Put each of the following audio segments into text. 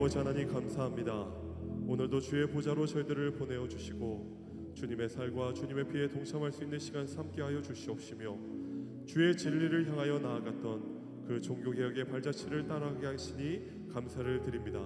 아버지 하나님 감사합니다. 오늘도 주의 보좌로 저희들을 보내어 주시고 주님의 살과 주님의 피에 동참할 수 있는 시간 삼게 하여 주시옵시며 주의 진리를 향하여 나아갔던 그 종교개혁의 발자취를 따라가게 하시니 감사를 드립니다.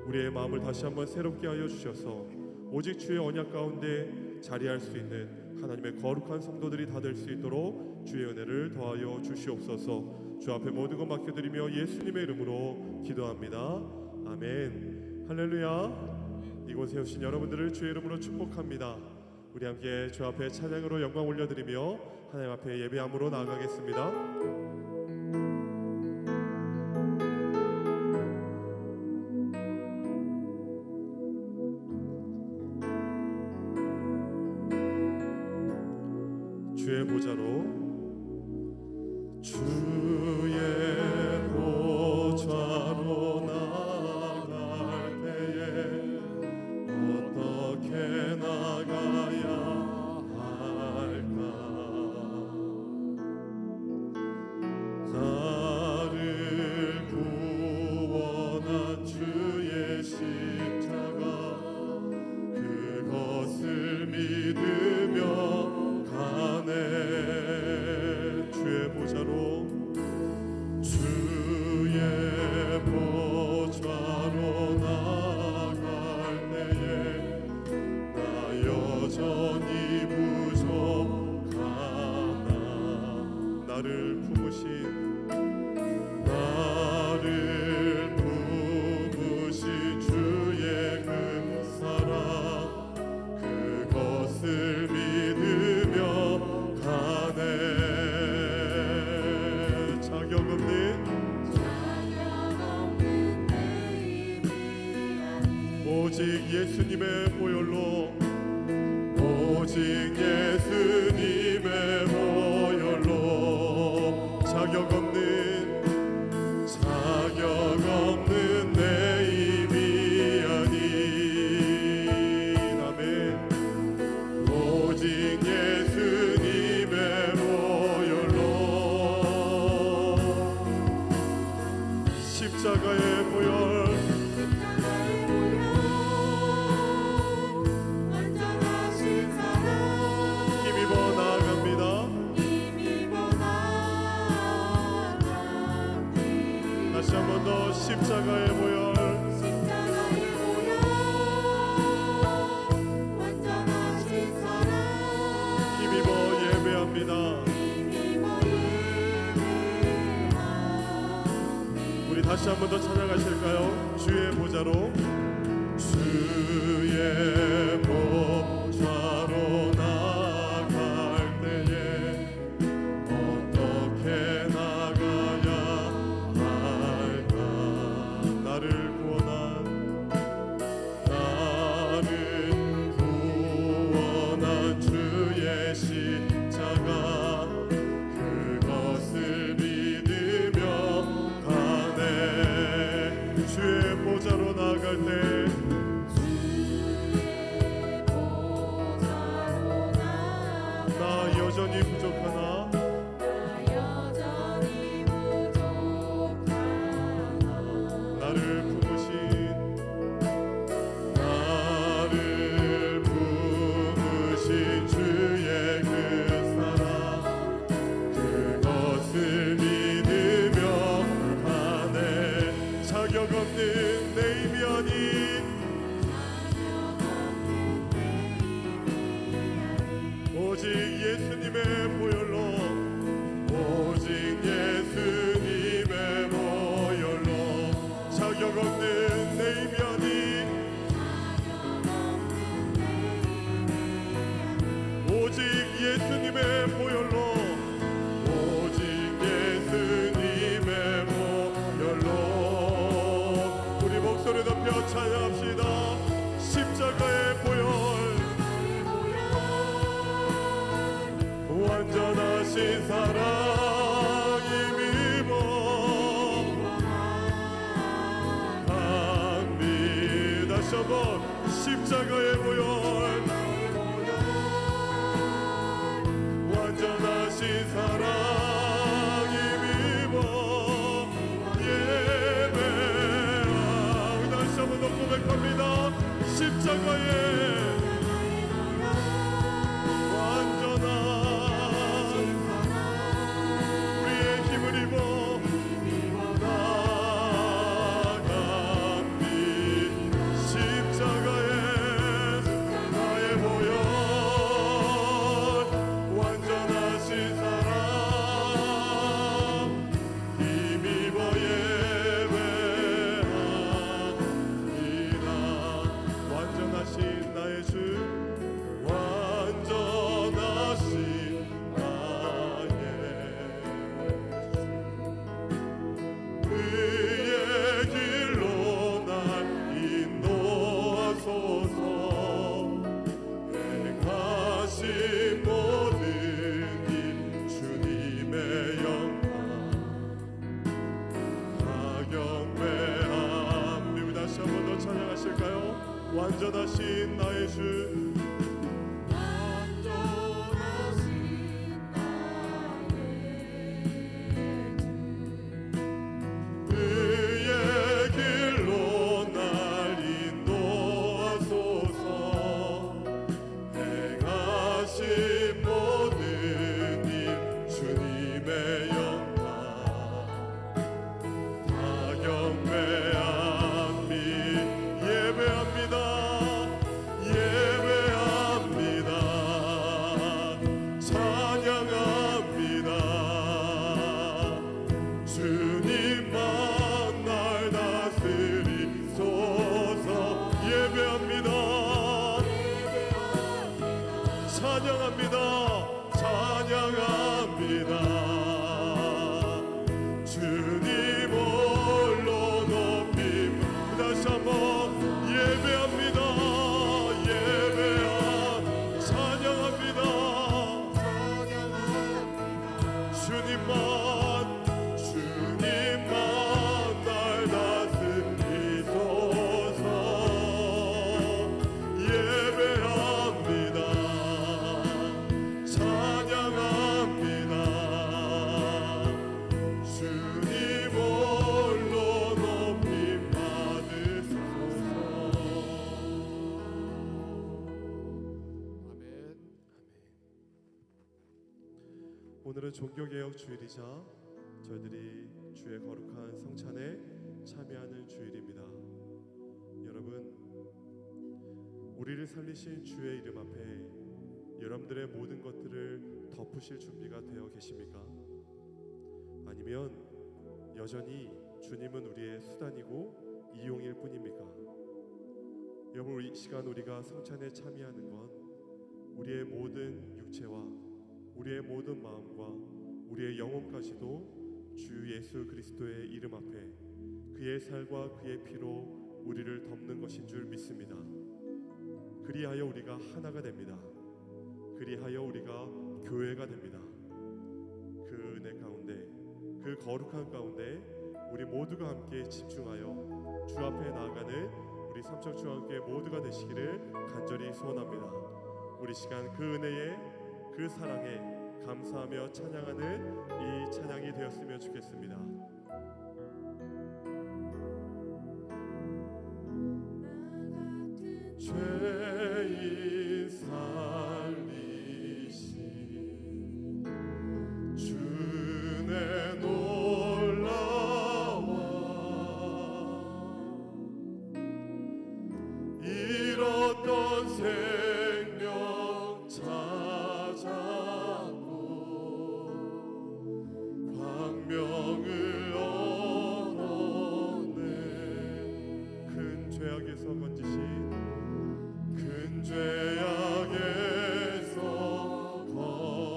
우리의 마음을 다시 한번 새롭게 하여 주셔서 오직 주의 언약 가운데 자리할 수 있는 하나님의 거룩한 성도들이 다 될 수 있도록 주의 은혜를 더하여 주시옵소서. 주 앞에 모든 것 맡겨드리며 예수님의 이름으로 기도합니다. 아멘. 할렐루야. 이곳에 오신 여러분들을 주의 이름으로 축복합니다. 우리 함께 주 앞에 찬양으로 영광 올려드리며 하나님 앞에 예배함으로 나아가겠습니다. 주의 보좌로 주의 보좌로 나아갈 때에 어떻게 나가야 할까? 나를 구원한 주의 십자가 그것을 믿으며 가네. 주의 보좌로 주의 보좌로 나아갈 때에 나 여전히 부족하나. 나를 품으신 주의 그 사랑 그것을 믿으며 가네. 자격 없는 오직 예수님의 보혈로 오직 예수님의 보혈로 자격 없는 내 힘이 아닌 아멘. 오직 예수님의 보혈로 십자가의 보혈 완전하신 사랑 힘입어 나아갑니다. 다시 한 번 더 십자가의 보혈 완전하신 사랑 힘입어 예배합니다. 우리 다시 한 번 더 찬양하실까요? 주의 보좌로 주의 보좌로 나아갈 때에 어떻게 나가야 할까? 나를 구원한 주의 십자가 그것을 믿으며 가네. 주의 보좌로 나아갈 때 나 여전히 부족하나. 나를 품으신 주의 그 사랑 그것을 믿으며 가네. 자격 없는 내 힘이 아닌 오직 예수님의 보혈로 오직 예수님의 보혈로 자격 없는 내 힘이 아닌 오직 예수님의 보혈로 오직 예수님의 보혈로 우리 목소리 높여 찬양합시다. 십자가의 보혈 완전하신 사랑 힘입어 갑니다. 다시 한번 십자가의 보혈 완전하신 사랑 힘입어 예배하 다시 십자가에 완전한 우리의 힘을 입어 나아갑니. 십자가에 나의 보혈 완전하신 사랑 힘입어 예배합니다. 완전하신 나의 주 완전하신 나의 의의 길로 날 인도하소서. 행하신 모든 일 주님의 영광 다 경배합니다. 우리 다시 한 번 더 찬양하실까요? 완전하신 나의 주 의의 길로 날 인도하소서. 행하신 모든 일 주님의 영광 다 경배합니. 예배합니다. 예배합니다. 찬양합니다. 주님만 날 다스리소서. 예배합니다. 찬양합니다. 찬양합니다. 주님 홀로 높임. 다시 한번 예배합니다. 찬양합니다. 주님만 날 다스리소서. 예배합니다. 찬양합니다. 주님 홀로 높임 받으소서. 아멘. 오늘은 종교개혁 주일이자 저희들이 주의 거룩한 성찬에 참여하는 주일입니다. 여러분, 우리를 살리신 주의 이름 앞에 여러분들의 모든 것들을 덮으실 준비가 되어 계십니까? 아니면 여전히 주님은 우리의 수단이고 이용일 뿐입니까? 여러분, 이 시간 우리가 성찬에 참여하는 건 우리의 모든 육체와 우리의 모든 마음과 우리의 영혼까지도 주 예수 그리스도의 이름 앞에 그의 살과 그의 피로 우리를 덮는 것인 줄 믿습니다. 그리하여 우리가 하나가 됩니다. 그리하여 우리가 교회가 됩니다. 그 은혜 가운데, 그 거룩한 가운데 우리 모두가 함께 집중하여 주 앞에 나아가는 우리 삼척중앙교회 모두가 되시기를 간절히 소원합니다. 우리 시간 그 은혜에, 그 사랑에 감사하며 찬양하는 이 찬양이 되었으면 좋겠습니다. 죄인 살리신 주의 놀라워 잃었던 생명 찾았고 광명을 얻었네. 큰 죄악에서 건지신 큰 죄악에서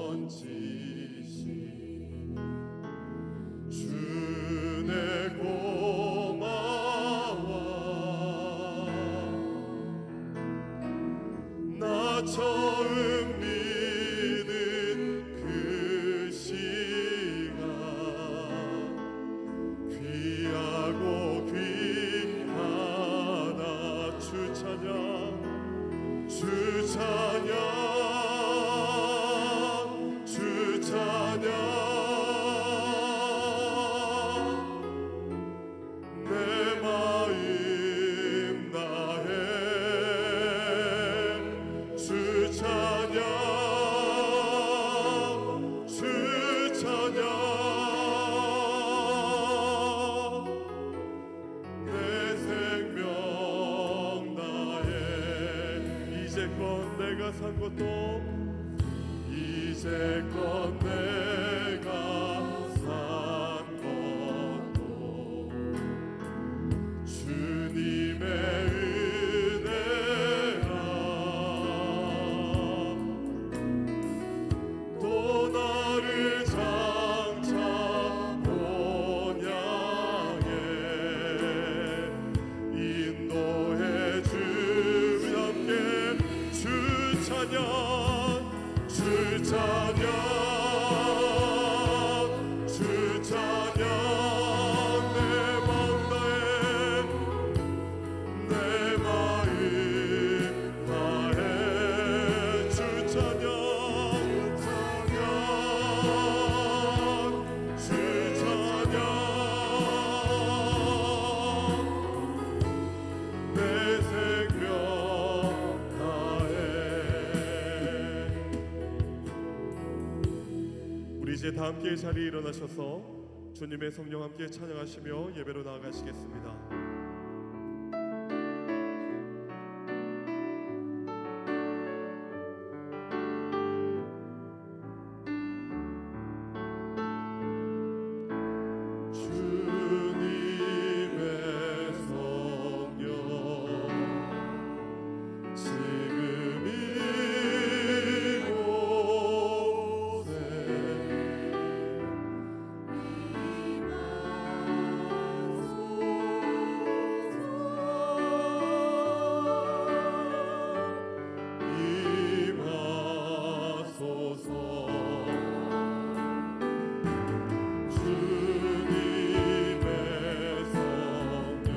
건지신 주의 고마워. 나 처음 믿은 그 시간 귀하고 귀하다. 주 찬양, 주 찬양, 주 찬양. 내 마음 다해 이제껏 내가 산 것도 이제껏 내가 산 것도 주님의 은혜라. 또 나를 장차 본향에 인도해 주며 함께 주 찬양 주 찬양 주 찬양 내 마음 다해 내 마음 다해 주 찬양 주 찬양 내 생명 다해. 우리 이제 다 함께 자리에 일어나셔서 주님의 성령 함께 찬양하시며 예배로 나아가시겠습니다. 주님의 성령 지금 이곳에 임하소서. 주님의 성령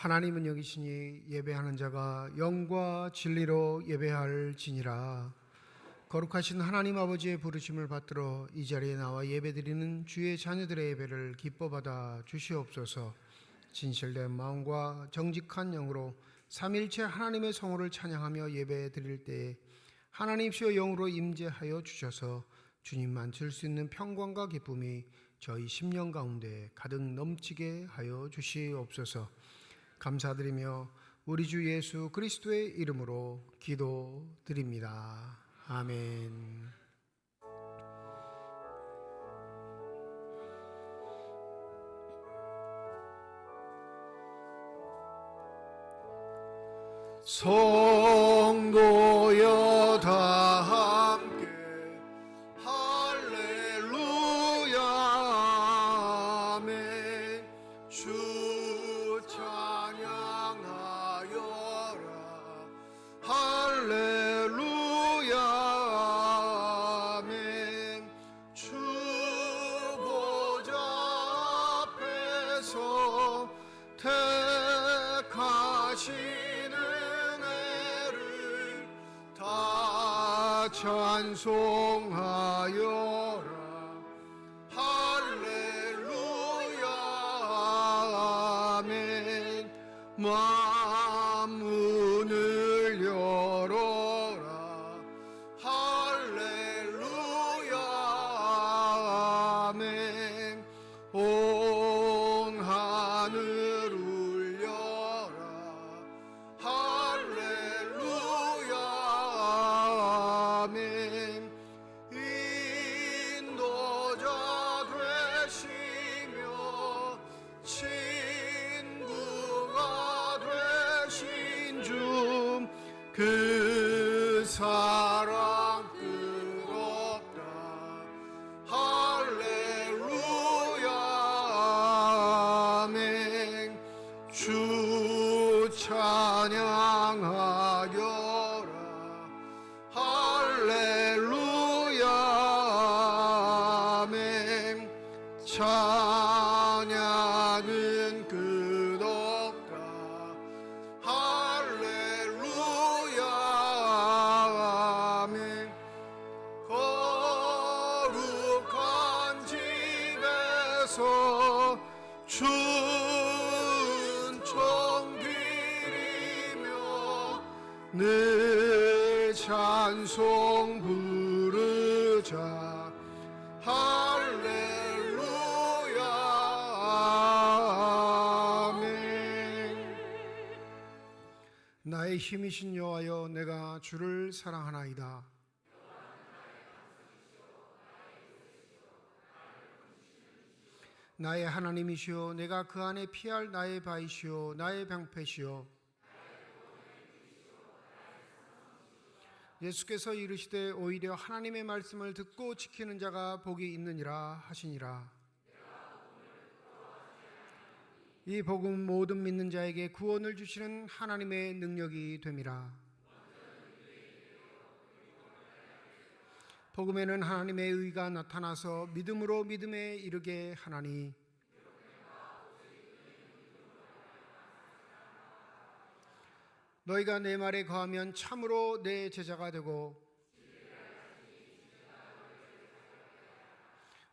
하나님은 여기시니 예배하는 자가 영과 진리로 예배할지니라. 거룩하신 하나님 아버지의 부르심을 받들어 이 자리에 나와 예배드리는 주의 자녀들의 예배를 기뻐 받아 주시옵소서. 진실된 마음과 정직한 영으로 삼일체 하나님의 성호를 찬양하며 예배드릴 때에 하나님이시여 영으로 임재하여 주셔서 주님만 줄 수 있는 평강과 기쁨이 저희 심령 가운데 가득 넘치게 하여 주시옵소서. 감사드리며 우리 주 예수 그리스도의 이름으로 기도드립니다. 아멘. 성도여 다 함께 할렐루야 아멘. 주 찬양하여 택하시는 애를 다 찬송하여라. 할렐루야 아멘. 만문을 열어라. 할렐루야 아멘. 온 하늘 울려라. 할렐루야 아멘. 인도자 되시며 친구가 되신 주, 그 사랑 끝없다. 할렐루야 아멘. 주 찬양하여라. 할렐루야 아멘. 찬양은 끝없다. 할렐루야 아멘. 거룩한 집에서 준총 드리며 늘 찬송 부르자. 할렐루야 아멘. 나의 힘이신 여호와여, 내가 주를 사랑하나이다. 나의 하나님이시여, 내가 그 안에 피할 나의 바이시여, 나의 방패시여. 예수께서 이르시되 오히려 하나님의 말씀을 듣고 지키는 자가 복이 있느니라 하시니라. 이 복음 모든 믿는 자에게 구원을 주시는 하나님의 능력이 됨이라. 복음에는 하나님의 의가 나타나서 믿음으로 믿음에 이르게 하나니, 너희가 내 말에 거하면 참으로 내 제자가 되고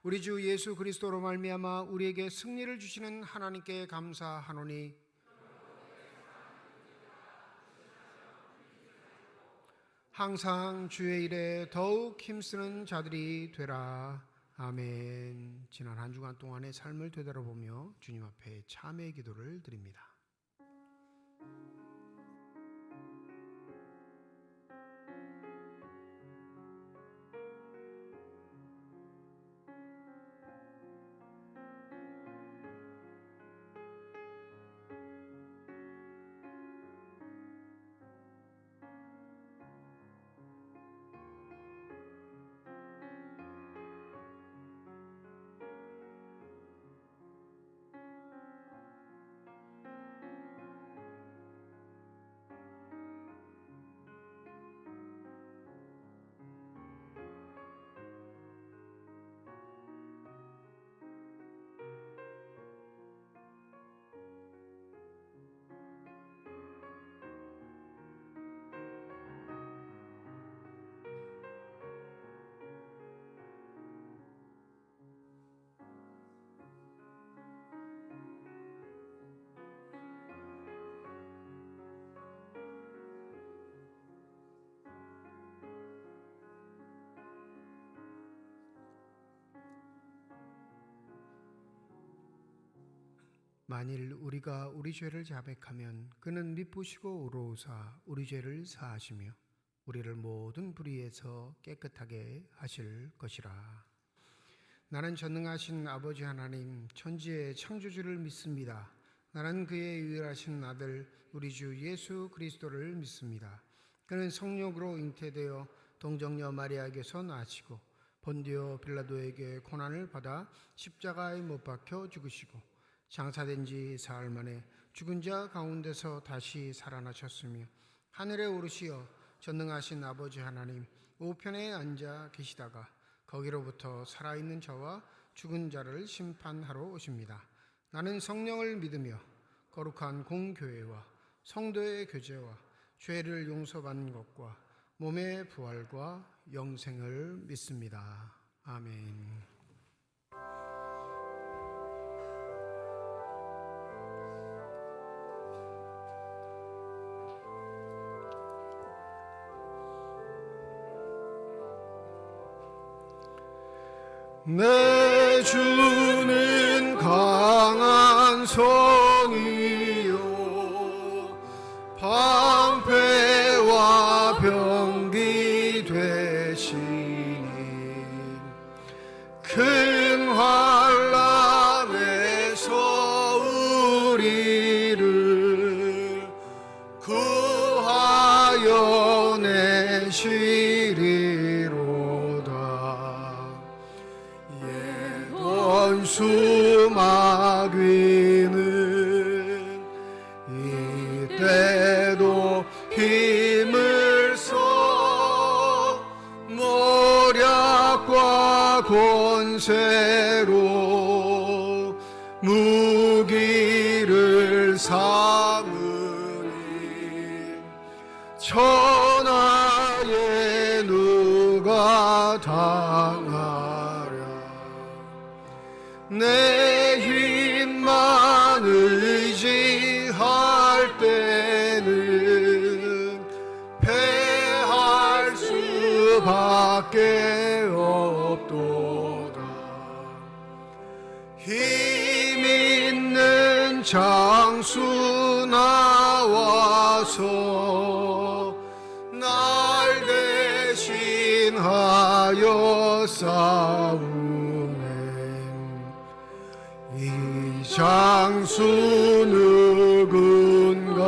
우리 주 예수 그리스도로 말미암아 우리에게 승리를 주시는 하나님께 감사하노니, 항상 주의 일에 더욱 힘쓰는 자들이 되라. 아멘. 지난 한 주간 동안의 삶을 되돌아보며 주님 앞에 참회의 기도를 드립니다. 만일 우리가 우리 죄를 자백하면 그는 미쁘시고 의로우사 우리 죄를 사하시며 우리를 모든 불의에서 깨끗하게 하실 것이라. 나는 전능하신 아버지 하나님 천지의 창조주를 믿습니다. 나는 그의 유일하신 아들 우리 주 예수 그리스도를 믿습니다. 그는 성령으로 잉태되어 동정녀 마리아에게서 나시고 본디오 빌라도에게 고난을 받아 십자가에 못 박혀 죽으시고 장사된 지 사흘 만에 죽은 자 가운데서 다시 살아나셨으며 하늘에 오르시어 전능하신 아버지 하나님 우편에 앉아 계시다가 거기로부터 살아있는 자와 죽은 자를 심판하러 오십니다. 나는 성령을 믿으며 거룩한 공교회와 성도의 교제와 죄를 용서받는 것과 몸의 부활과 영생을 믿습니다. 아멘. 내 주는 강한 성이요 방패와 병기 되시니 큰 환난에서 우리를 구하여 내시리로다. 원수 마귀는 이때도 힘을 써 모략과 권세로 무기를 삼으니 천하에 누가 당하랴. 내 힘만 의지할 때는 패할 수밖에 없도다. 힘 있는 장수 나와서 날 대신하여 싸우네. 이 장수 누군가?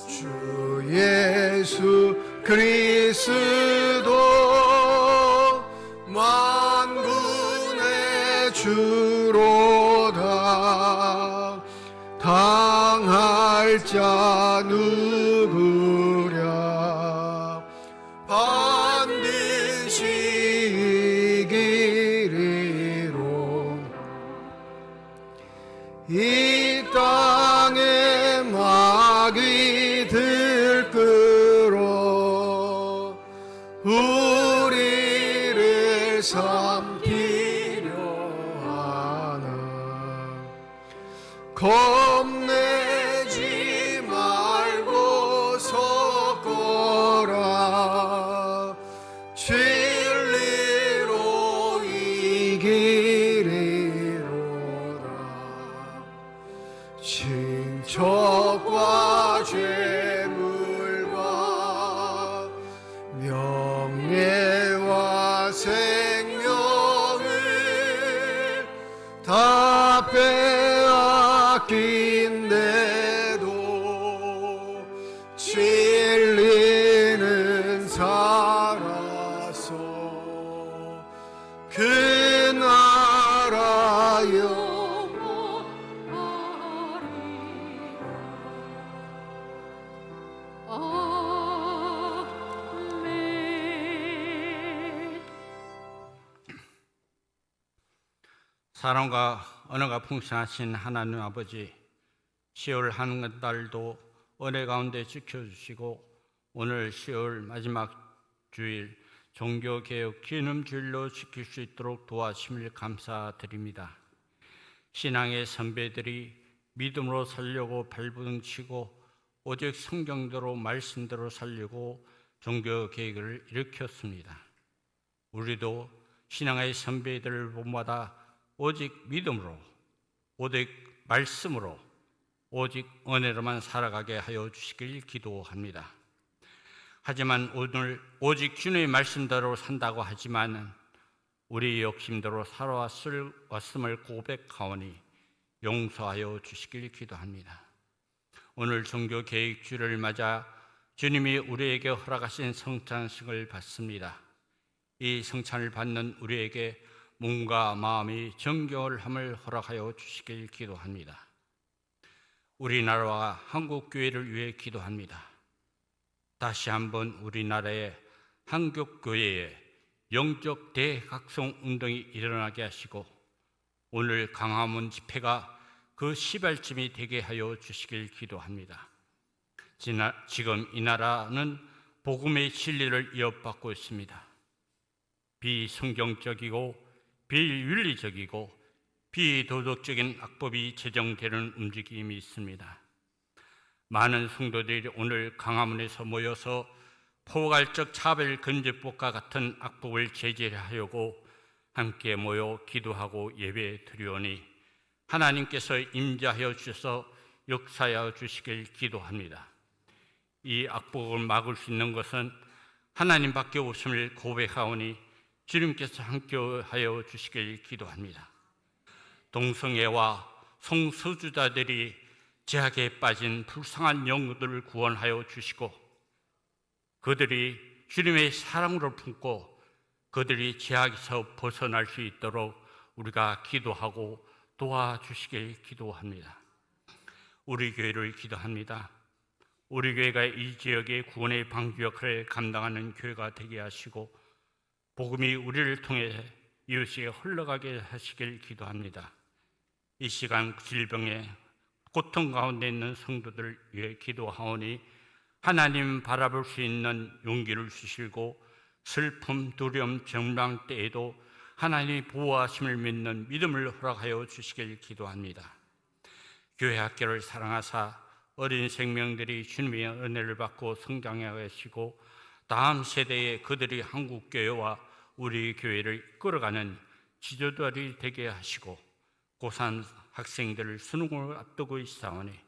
주 예수 그리스도 만군의 주로다. 당할 자 누구랴? 반드시 이기리로. 이 땅에 마귀 들끓어 우리를 삼키려 하나. 겁내지 말고 섰거라. 진리로 이기리로다. 친척과 재물과 명예와 생명을 다 빼앗긴데도 진리는 살아서 그 나라여 사랑과 언어가 풍성하신 하나님 아버지, 10월 한 달도 은혜 가운데 지켜주시고 오늘 10월 마지막 주일 종교개혁 기념주일로 지킬 수 있도록 도와주심을 감사드립니다. 신앙의 선배들이 믿음으로 살려고 발부둥치고 오직 성경대로 말씀대로 살려고 종교개혁을 일으켰습니다. 우리도 신앙의 선배들을 본받아 오직 믿음으로, 오직 말씀으로, 오직 은혜로만 살아가게 하여 주시길 기도합니다. 하지만 오늘 오직 주님의 말씀대로 산다고 하지만 우리 욕심대로 살아왔음을 고백하오니 용서하여 주시길 기도합니다. 오늘 종교개혁주를 맞아 주님이 우리에게 허락하신 성찬식을 받습니다. 이 성찬을 받는 우리에게 몸과 마음이 정결함을 허락하여 주시길 기도합니다. 우리나라와 한국교회를 위해 기도합니다. 다시 한번 우리나라의 한국교회에 영적 대각성 운동이 일어나게 하시고 오늘 광화문 집회가 그 시발점이 되게 하여 주시길 기도합니다. 지금 이 나라는 복음의 진리를 이어받고 있습니다. 비성경적이고 비윤리적이고 비도덕적인 악법이 제정되는 움직임이 있습니다. 많은 성도들이 오늘 강화문에서 모여서 포괄적 차별금지법과 같은 악법을 제재하려고 함께 모여 기도하고 예배 드리오니 하나님께서 임재하여 주셔서 역사하여 주시길 기도합니다. 이 악법을 막을 수 있는 것은 하나님밖에 없음을 고백하오니 주님께서 함께하여 주시길 기도합니다. 동성애와 성소수자들이 제약에 빠진 불쌍한 영혼들을 구원하여 주시고 그들이 주님의 사랑으로 품고 그들이 제약에서 벗어날 수 있도록 우리가 기도하고 도와주시길 기도합니다. 우리 교회를 기도합니다. 우리 교회가 이 지역의 구원의 방주 역할을 감당하는 교회가 되게 하시고 복음이 우리를 통해 이웃에게 흘러가게 하시길 기도합니다. 이 시간 질병의 고통 가운데 있는 성도들 위해 기도하오니 하나님 바라볼 수 있는 용기를 주시고 슬픔, 두려움, 절망 때에도 하나님의 보호하심을 믿는 믿음을 허락하여 주시길 기도합니다. 교회 학교를 사랑하사 어린 생명들이 주님의 은혜를 받고 성장하게 하시고 다음 세대에 그들이 한국교회와 우리 교회를 끌어가는 지도자들이 되게 하시고 고3 학생들을 수능을 앞두고 있사오니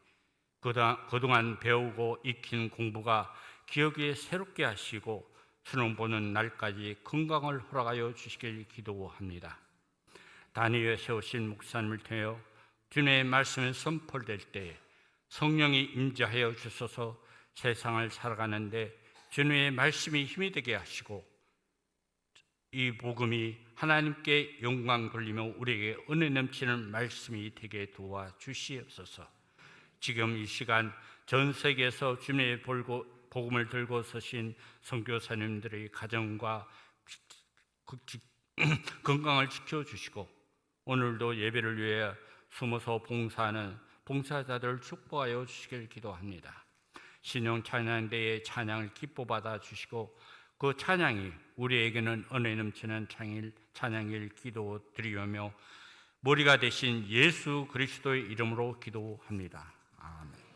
그동안 배우고 익힌 공부가 기억에 새롭게 하시고 수능 보는 날까지 건강을 허락하여 주시길 기도합니다. 단위에 세우신 목사님을 통해 주님의 말씀이 선포될 때에 성령이 임재하여 주셔서 세상을 살아가는데 주님의 말씀이 힘이 되게 하시고 이 복음이 하나님께 영광 돌리며 우리에게 은혜 넘치는 말씀이 되게 도와주시옵소서. 지금 이 시간 전 세계에서 주님의 복음을 들고 서신 선교사님들의 가정과 건강을 지켜주시고 오늘도 예배를 위해 숨어서 봉사하는 봉사자들을 축복하여 주시길 기도합니다. 신용 찬양대의 찬양을 기뻐 받아 주시고 그 찬양이 우리에게는 은혜 넘치는 찬양일 기도드리며 머리가 되신 예수 그리스도의 이름으로 기도합니다. 아멘.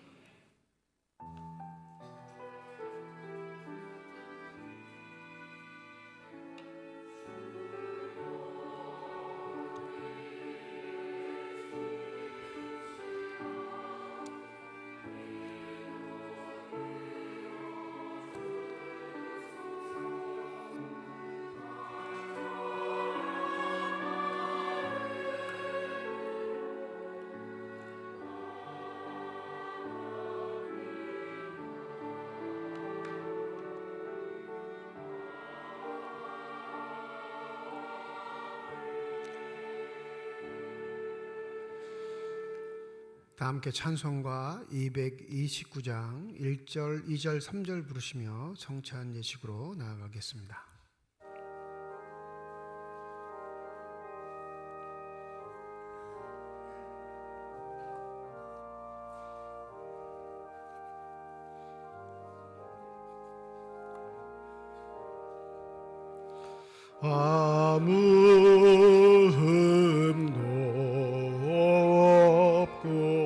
다 함께 찬송가 229장 1절, 2절, 3절 부르시며 성찬 예식으로 나아가겠습니다. 아무 흠도 없고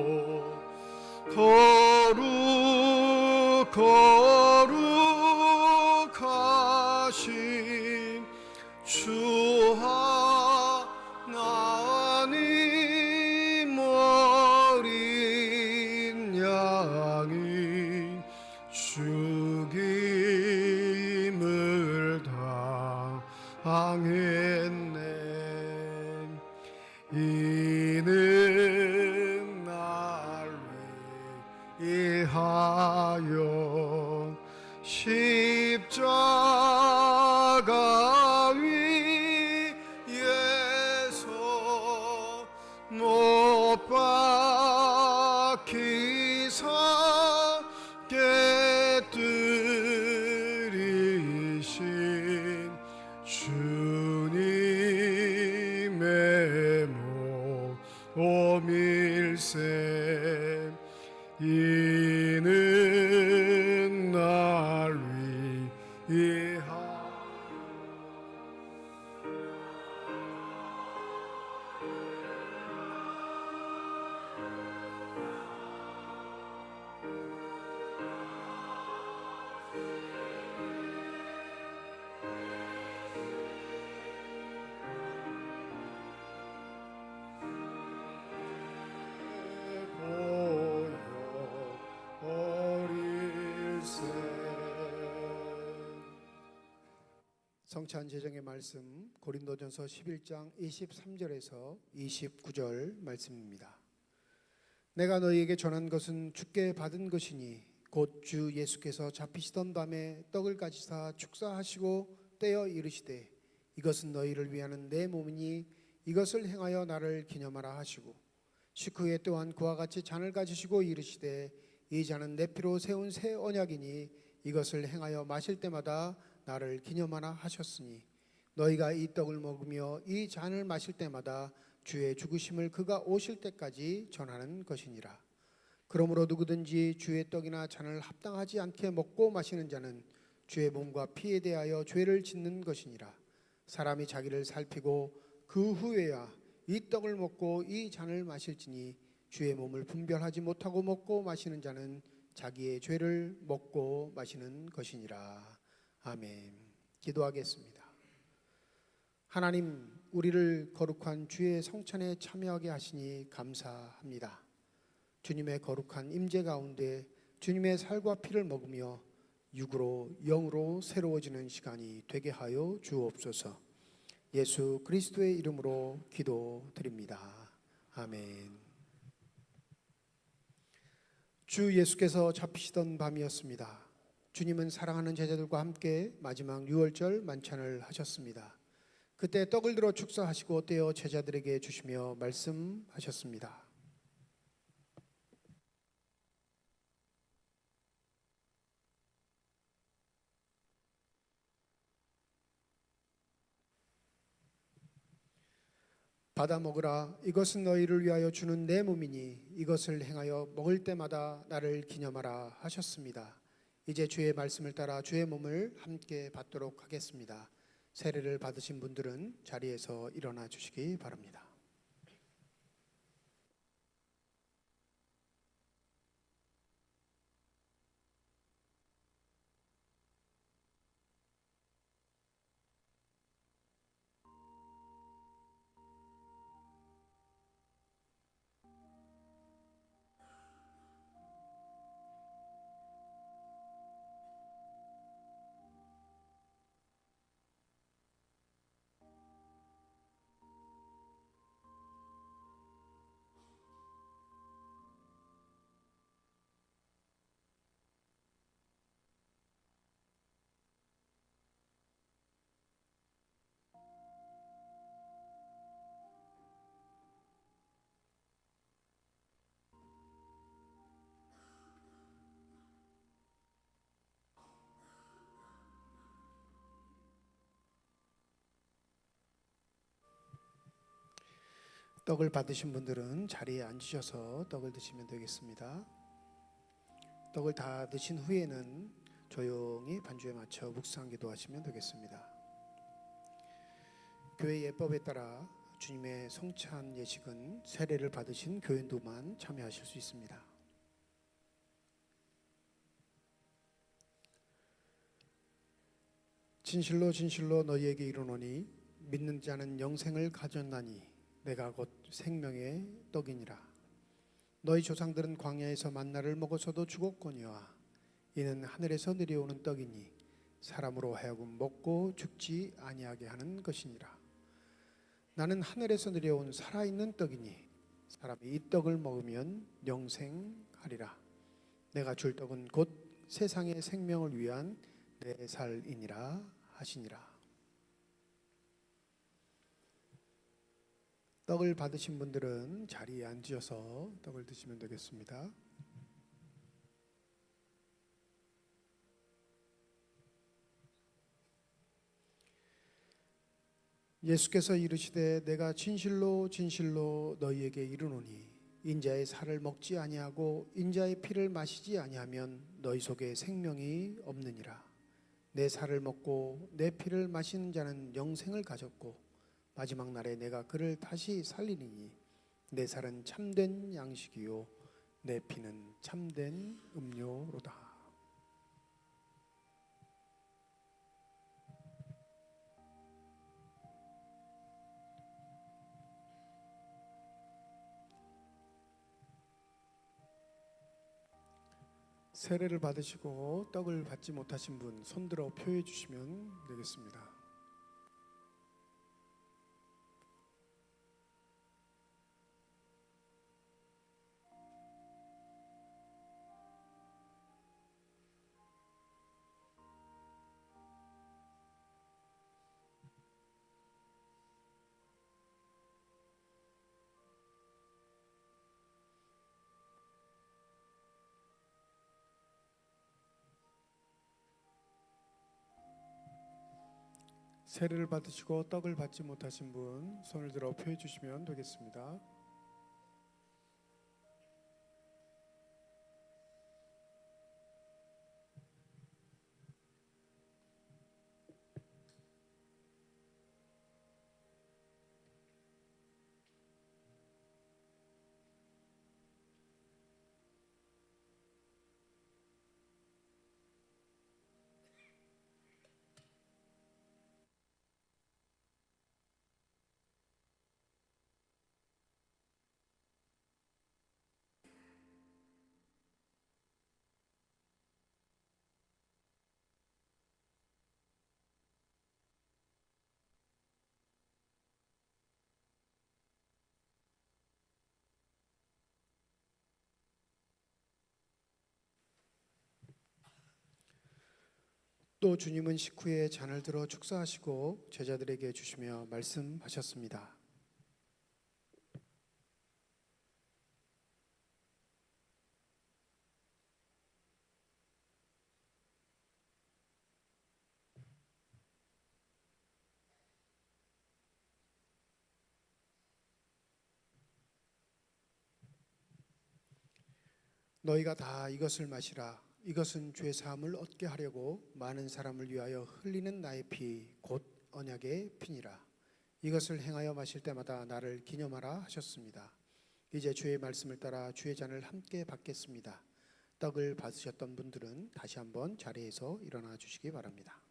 거룩하신 주 하나님 어린 양이 죽임을 당했네. 이는 날 위하여 십자가 위에서 못 박히사 깨뜨리신 주님의 몸일세. 이는 날 위하여 성찬 제정의 말씀 고린도전서 11장 23절에서 29절 말씀입니다. 내가 너희에게 전한 것은 주께 받은 것이니 곧 주 예수께서 잡히시던 밤에 떡을 가지사 축사하시고 떼어 이르시되 이것은 너희를 위하는 내 몸이니 이것을 행하여 나를 기념하라 하시고 식후에 또한 그와 같이 잔을 가지시고 이르시되 이 잔은 내 피로 세운 새 언약이니 이것을 행하여 마실 때마다 나를 기념하라 하셨으니 너희가 이 떡을 먹으며 이 잔을 마실 때마다 주의 죽으심을 그가 오실 때까지 전하는 것이니라. 그러므로 누구든지 주의 떡이나 잔을 합당하지 않게 먹고 마시는 자는 주의 몸과 피에 대하여 죄를 짓는 것이니라. 사람이 자기를 살피고 그 후에야 이 떡을 먹고 이 잔을 마실지니 주의 몸을 분별하지 못하고 먹고 마시는 자는 자기의 죄를 먹고 마시는 것이니라. 아멘. 기도하겠습니다. 하나님, 우리를 거룩한 주의 성찬에 참여하게 하시니 감사합니다. 주님의 거룩한 임재 가운데 주님의 살과 피를 먹으며 육으로 영으로 새로워지는 시간이 되게 하여 주옵소서. 예수 그리스도의 이름으로 기도드립니다. 아멘. 주 예수께서 잡히시던 밤이었습니다. 주님은 사랑하는 제자들과 함께 마지막 유월절 만찬을 하셨습니다. 그때 떡을 들어 축사하시고 떼어 제자들에게 주시며 말씀하셨습니다. 받아 먹으라. 이것은 너희를 위하여 주는 내 몸이니 이것을 행하여 먹을 때마다 나를 기념하라 하셨습니다. 이제 주의 말씀을 따라 주의 몸을 함께 받도록 하겠습니다. 세례를 받으신 분들은 자리에서 일어나 주시기 바랍니다. 떡을 받으신 분들은 자리에 앉으셔서 떡을 드시면 되겠습니다. 떡을 다 드신 후에는 조용히 반주에 맞춰 묵상 기도하시면 되겠습니다. 교회 예법에 따라 주님의 성찬 예식은 세례를 받으신 교인도만 참여하실 수 있습니다. 진실로 진실로 너희에게 이르노니 믿는 자는 영생을 가졌나니 내가 곧 생명의 떡이니라. 너희 조상들은 광야에서 만나를 먹어서도 죽었거니와 이는 하늘에서 내려오는 떡이니 사람으로 하여금 먹고 죽지 아니하게 하는 것이니라. 나는 하늘에서 내려온 살아있는 떡이니 사람이 이 떡을 먹으면 영생하리라. 내가 줄 떡은 곧 세상의 생명을 위한 내 살이니라 하시니라. 떡을 받으신 분들은 자리에 앉으셔서 떡을 드시면 되겠습니다. 예수께서 이르시되 내가 진실로 진실로 너희에게 이르노니 인자의 살을 먹지 아니하고 인자의 피를 마시지 아니하면 너희 속에 생명이 없느니라. 내 살을 먹고 내 피를 마시는 자는 영생을 가졌고 마지막 날에 내가 그를 다시 살리리니 내 살은 참된 양식이요 내 피는 참된 음료로다. 세례를 받으시고 떡을 받지 못하신 분 손들어 표해 주시면 되겠습니다. 세례를 받으시고 떡을 받지 못하신 분 손을 들어 표해 주시면 되겠습니다. 또 주님은 식후에 잔을 들어 축사하시고 제자들에게 주시며 말씀하셨습니다. 너희가 다 이것을 마시라. 이것은 죄 사함을 얻게 하려고 많은 사람을 위하여 흘리는 나의 피 곧 언약의 피니라. 이것을 행하여 마실 때마다 나를 기념하라 하셨습니다. 이제 주의 말씀을 따라 주의 잔을 함께 받겠습니다. 떡을 받으셨던 분들은 다시 한번 자리에서 일어나 주시기 바랍니다.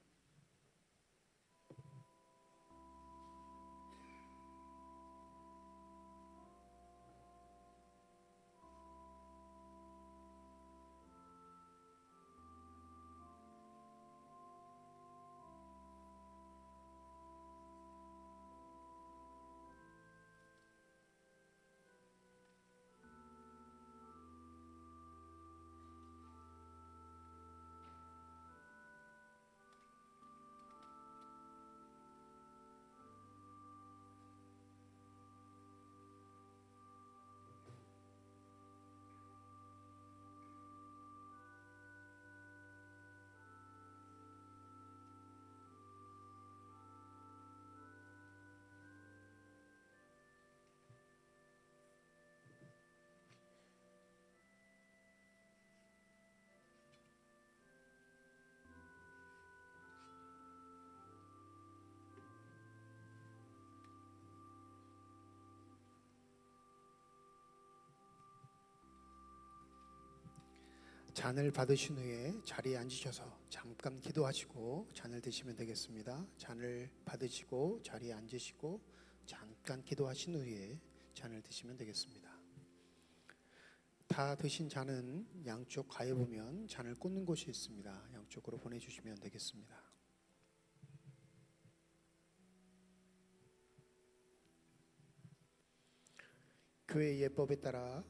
잔을 받으신 후에 자리에 앉으셔서 잠깐 기도하시고 잔을 드시면 되겠습니다. 잔을 받으시고 자리에 앉으시고 잠깐 기도하신 후에 잔을 드시면 되겠습니다. 다 드신 잔은 양쪽 가에 보면 잔을 꽂는 곳이 있습니다. 양쪽으로 보내주시면 되겠습니다. 교회 예법에 따라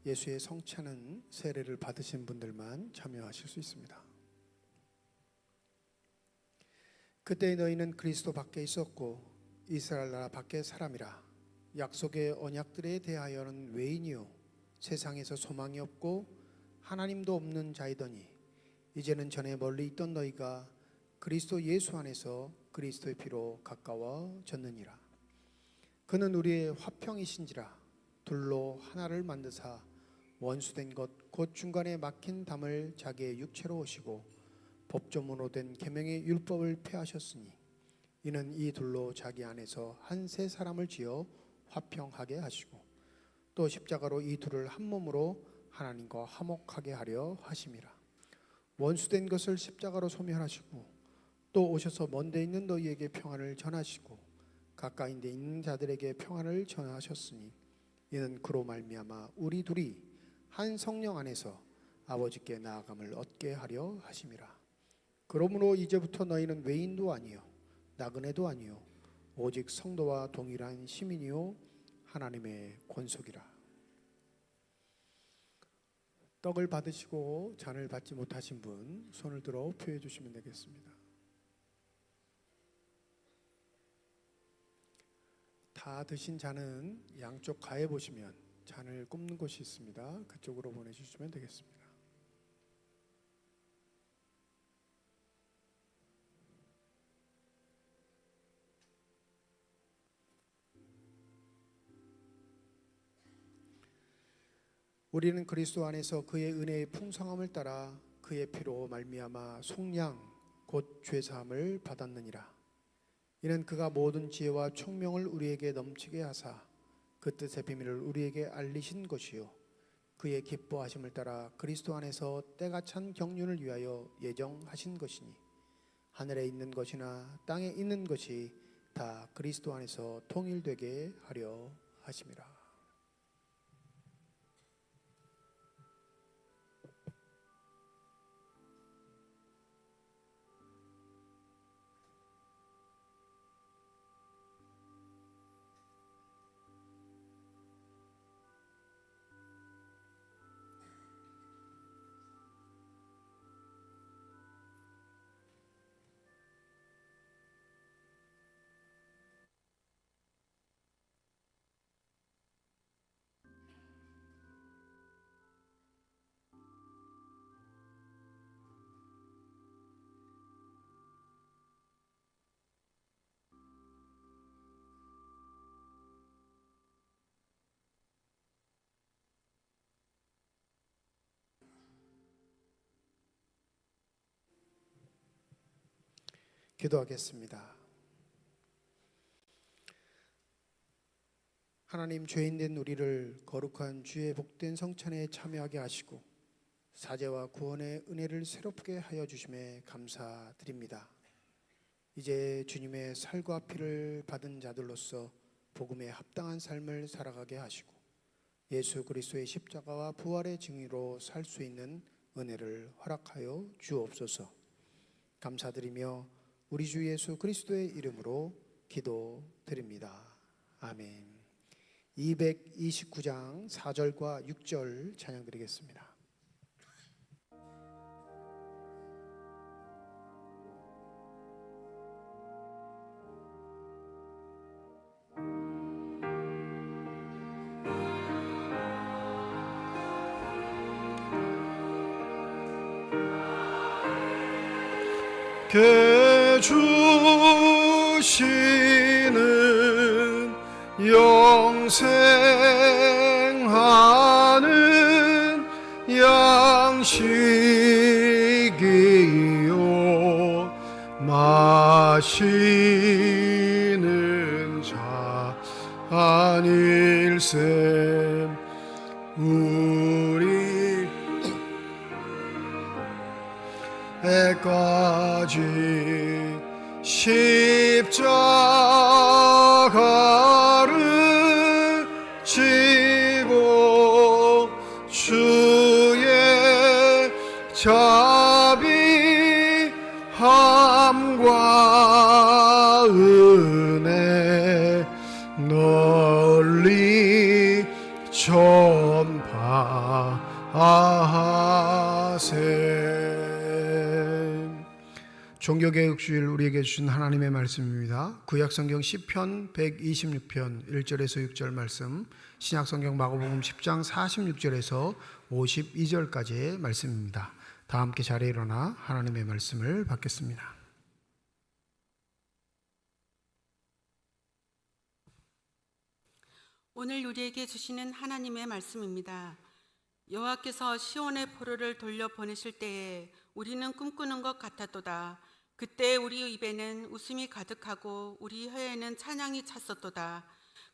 예수의 성찬은 세례를 받으신 분들만 참여하실 수 있습니다. 그때 너희는 그리스도 밖에 있었고 이스라엘 나라 밖의 사람이라. 약속의 언약들에 대하여는 외인이요 세상에서 소망이 없고 하나님도 없는 자이더니 이제는 전에 멀리 있던 너희가 그리스도 예수 안에서 그리스도의 피로 가까워졌느니라. 그는 우리의 화평이신지라. 둘로 하나를 만드사 원수된 것 곧 중간에 막힌 담을 자기의 육체로 오시고 법조문으로 된 계명의 율법을 폐하셨으니 이는 이 둘로 자기 안에서 한 세 사람을 지어 화평하게 하시고 또 십자가로 이 둘을 한 몸으로 하나님과 화목하게 하려 하심이라. 원수된 것을 십자가로 소멸하시고 또 오셔서 먼데 있는 너희에게 평안을 전하시고 가까이 데 있는 자들에게 평안을 전하셨으니 이는 그로 말미암아 우리 둘이 한 성령 안에서 아버지께 나아감을 얻게 하려 하심이라. 그러므로 이제부터 너희는 외인도 아니요 나그네도 아니요 오직 성도와 동일한 시민이요 하나님의 권속이라. 떡을 받으시고 잔을 받지 못하신 분 손을 들어 표해 주시면 되겠습니다. 다 드신 잔은 양쪽 가에 보시면 잔을 굽는 곳이 있습니다. 그쪽으로 보내주시면 되겠습니다. 우리는 그리스도 안에서 그의 은혜의 풍성함을 따라 그의 피로 말미암아 속량 곧 죄사함을 받았느니라. 이는 그가 모든 지혜와 총명을 우리에게 넘치게 하사 그 뜻의 비밀을 우리에게 알리신 것이요 그의 기뻐하심을 따라 그리스도 안에서 때가 찬 경륜을 위하여 예정하신 것이니 하늘에 있는 것이나 땅에 있는 것이 다 그리스도 안에서 통일되게 하려 하심이라. 기도하겠습니다. 하나님, 죄인된 우리를 거룩한 주의 복된 성찬에 참여하게 하시고 사죄와 구원의 은혜를 새롭게 하여 주심에 감사드립니다. 이제 주님의 살과 피를 받은 자들로서 복음에 합당한 삶을 살아가게 하시고 예수 그리스도의 십자가와 부활의 증인으로 살 수 있는 은혜를 허락하여 주옵소서. 감사드리며 우리 주 예수 그리스도의 이름으로 기도드립니다. 아멘. 229장 4절과 6절 찬양 드리겠습니다. 게 주시는 영생하는 양식이요 마시는 자 아닐셈. 우리 에까지 십자가를 지고 주의 자비함과 은혜 널리 전파하세. 종교개혁주일 우리에게 주신 하나님의 말씀입니다. 구약성경 시편 126편 1절에서 6절 말씀, 신약성경 마가복음 10장 46절에서 52절까지의 말씀입니다. 다 함께 자리에 일어나 하나님의 말씀을 받겠습니다. 오늘 우리에게 주시는 하나님의 말씀입니다. 여호와께서 시온의 포로를 돌려 보내실 때에 우리는 꿈꾸는 것 같았도다. 그때 우리 입에는 웃음이 가득하고 우리 혀에는 찬양이 찼었도다.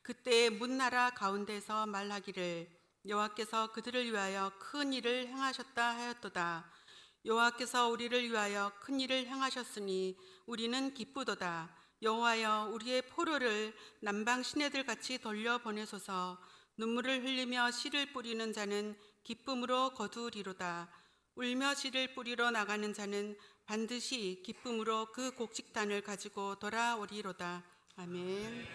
그때 문나라 가운데서 말하기를 여호와께서 그들을 위하여 큰 일을 행하셨다 하였도다. 여호와께서 우리를 위하여 큰 일을 행하셨으니 우리는 기쁘도다. 여호와여, 우리의 포로를 남방 시내들 같이 돌려 보내소서. 눈물을 흘리며 씨를 뿌리는 자는 기쁨으로 거두리로다. 울며 씨를 뿌리러 나가는 자는 반드시 기쁨으로 그 곡식단을 가지고 돌아오리로다. 아멘.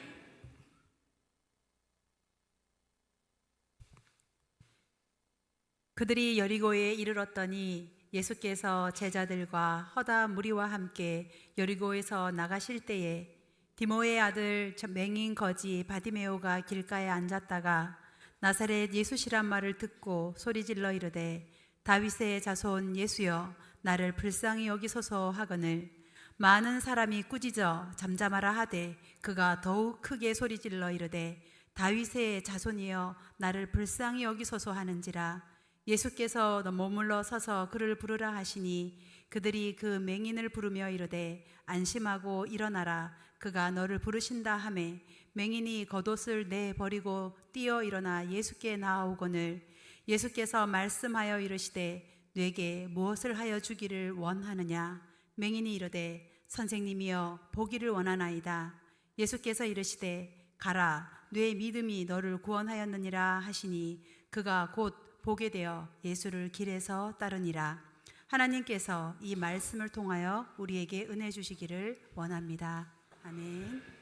그들이 여리고에 이르렀더니 예수께서 제자들과 허다 무리와 함께 여리고에서 나가실 때에 디모의 아들 맹인 거지 바디메오가 길가에 앉았다가 나사렛 예수시란 말을 듣고 소리질러 이르되 다윗의 자손 예수여, 나를 불쌍히 여기소서 하거늘 많은 사람이 꾸짖어 잠잠하라 하되 그가 더욱 크게 소리질러 이르되 다윗의 자손이여, 나를 불쌍히 여기소서 하는지라. 예수께서 머물러 서서 그를 부르라 하시니 그들이 그 맹인을 부르며 이르되 안심하고 일어나라, 그가 너를 부르신다 하매 맹인이 겉옷을 내버리고 뛰어 일어나 예수께 나아오거늘 예수께서 말씀하여 이르시되 네게 무엇을 하여 주기를 원하느냐. 맹인이 이르되 선생님이여, 보기를 원하나이다. 예수께서 이르시되 가라, 네 믿음이 너를 구원하였느니라 하시니 그가 곧 보게 되어 예수를 길에서 따르니라. 하나님께서 이 말씀을 통하여 우리에게 은혜 주시기를 원합니다. 아멘.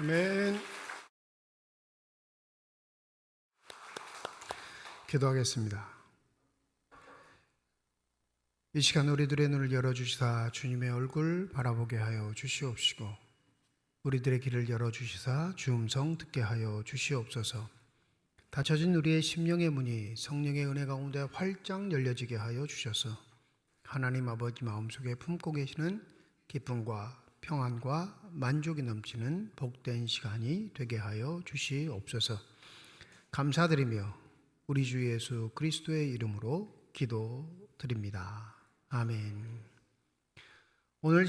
아멘. 기도하겠습니다. 이 시간 우리들의 눈을 열어주시사 주님의 얼굴 바라보게 하여 주시옵시고 우리들의 길을 열어주시사 주 음성 듣게 하여 주시옵소서. 닫혀진 우리의 심령의 문이 성령의 은혜 가운데 활짝 열려지게 하여 주셔서 하나님 아버지 마음속에 품고 계시는 기쁨과 평안과 만족이 넘치는 복된 시간이 되게 하여 주시옵소서. 감사드리며 우리 주 예수 그리스도의 이름으로 기도드립니다. 아멘. 오늘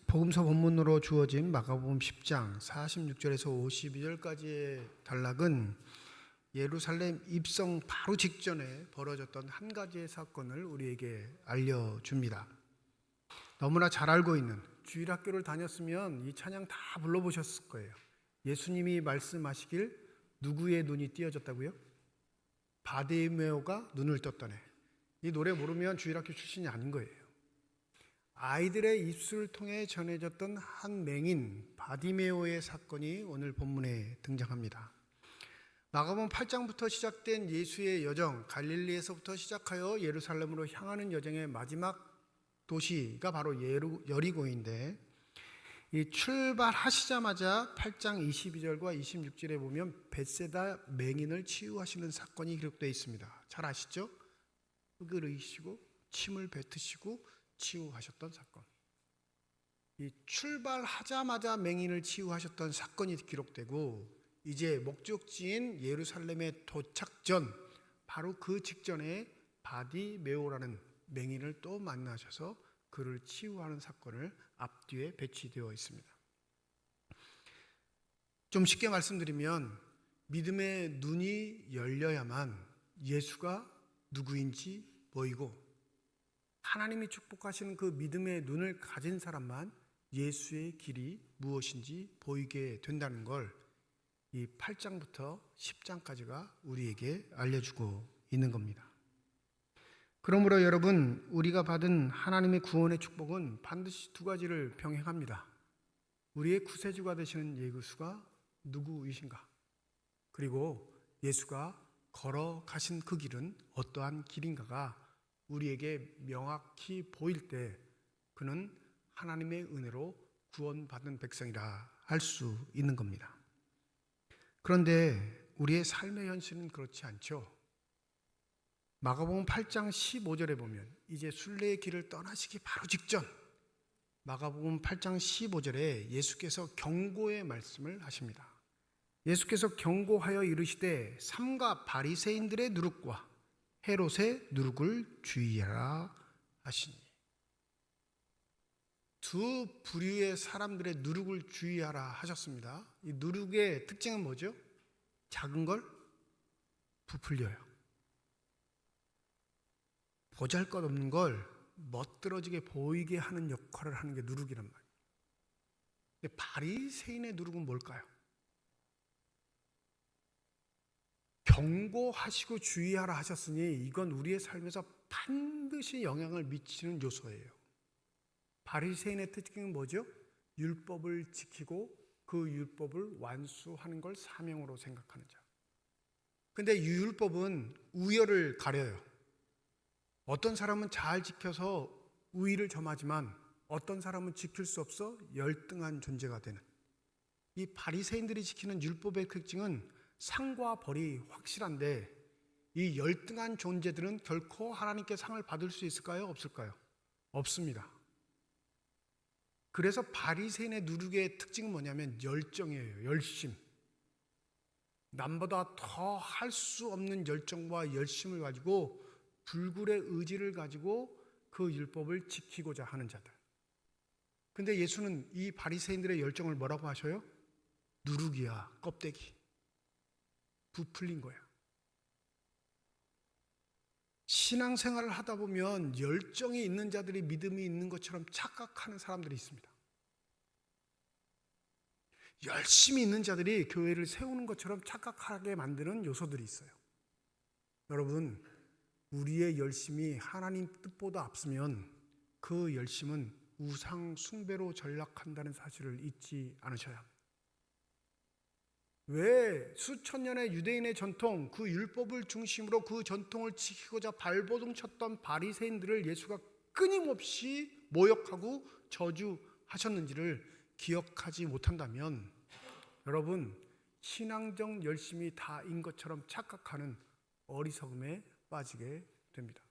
복음서 본문으로 주어진 마가복음 10장 46절에서 52절까지의 단락은 예루살렘 입성 바로 직전에 벌어졌던 한 가지의 사건을 우리에게 알려줍니다. 너무나 잘 알고 있는, 주일학교를 다녔으면 이 찬양 다 불러보셨을 거예요. 예수님이 말씀하시길 누구의 눈이 띄어졌다고요? 바디메오가 눈을 떴더네. 이 노래 모르면 주일학교 출신이 아닌 거예요. 아이들의 입술을 통해 전해졌던 한 맹인 바디메오의 사건이 오늘 본문에 등장합니다. 마가복음 8장부터 시작된 예수의 여정, 갈릴리에서부터 시작하여 예루살렘으로 향하는 여정의 마지막 도시가 바로 여리고인데, 이 출발하시자마자 8장 22절과 26절에 보면 벳세다 맹인을 치유하시는 사건이 기록되어 있습니다. 잘 아시죠? 흙을 의시고 침을 뱉으시고 치유하셨던 사건. 이 출발하자마자 맹인을 치유하셨던 사건이 기록되고, 이제 목적지인 예루살렘에 도착 전 바로 그 직전에 바디메오라는 맹인을 또 만나셔서 그를 치유하는 사건을 앞뒤에 배치되어 있습니다. 좀 쉽게 말씀드리면 믿음의 눈이 열려야만 예수가 누구인지 보이고, 하나님이 축복하시는 그 믿음의 눈을 가진 사람만 예수의 길이 무엇인지 보이게 된다는 걸 이 8장부터 10장까지가 우리에게 알려주고 있는 겁니다. 그러므로 여러분, 우리가 받은 하나님의 구원의 축복은 반드시 두 가지를 병행합니다. 우리의 구세주가 되시는 예수가 누구이신가? 그리고 예수가 걸어가신 그 길은 어떠한 길인가가 우리에게 명확히 보일 때 그는 하나님의 은혜로 구원받은 백성이라 할 수 있는 겁니다. 그런데 우리의 삶의 현실은 그렇지 않죠. 마가복음 8장 15절에 보면 이제 순례의 길을 떠나시기 바로 직전, 마가복음 8장 15절에 예수께서 경고의 말씀을 하십니다. 예수께서 경고하여 이르시되 삼가 바리새인들의 누룩과 헤롯의 누룩을 주의하라 하시니. 두 부류의 사람들의 누룩을 주의하라 하셨습니다. 이 누룩의 특징은 뭐죠? 작은 걸 부풀려요. 보잘것없는 걸 멋들어지게 보이게 하는 역할을 하는 게 누룩이란 말이에요. 근데 바리새인의 누룩은 뭘까요? 경고하시고 주의하라 하셨으니 이건 우리의 삶에서 반드시 영향을 미치는 요소예요. 바리새인의 특징은 뭐죠? 율법을 지키고 그 율법을 완수하는 걸 사명으로 생각하는 자. 근데 이 율법은 우열을 가려요. 어떤 사람은 잘 지켜서 우위를 점하지만 어떤 사람은 지킬 수 없어 열등한 존재가 되는, 이 바리새인들이 지키는 율법의 특징은 상과 벌이 확실한데 이 열등한 존재들은 결코 하나님께 상을 받을 수 있을까요? 없을까요? 없습니다. 그래서 바리새인의 누룩의 특징은 뭐냐면 열정이에요. 열심. 남보다 더 할 수 없는 열정과 열심을 가지고 불굴의 의지를 가지고 그 율법을 지키고자 하는 자들. 근데 예수는 이 바리새인들의 열정을 뭐라고 하셔요? 누룩이야, 껍데기. 부풀린 거야. 신앙생활을 하다 보면 열정이 있는 자들이 믿음이 있는 것처럼 착각하는 사람들이 있습니다. 열심히 있는 자들이 교회를 세우는 것처럼 착각하게 만드는 요소들이 있어요. 여러분, 우리의 열심이 하나님 뜻보다 앞서면 그 열심은 우상 숭배로 전락한다는 사실을 잊지 않으셔야 합니다. 왜 수천 년의 유대인의 전통, 그 율법을 중심으로 그 전통을 지키고자 발버둥 쳤던 바리새인들을 예수가 끊임없이 모욕하고 저주하셨는지를 기억하지 못한다면 여러분, 신앙적 열심이 다인 것처럼 착각하는 어리석음에 빠지게 됩니다.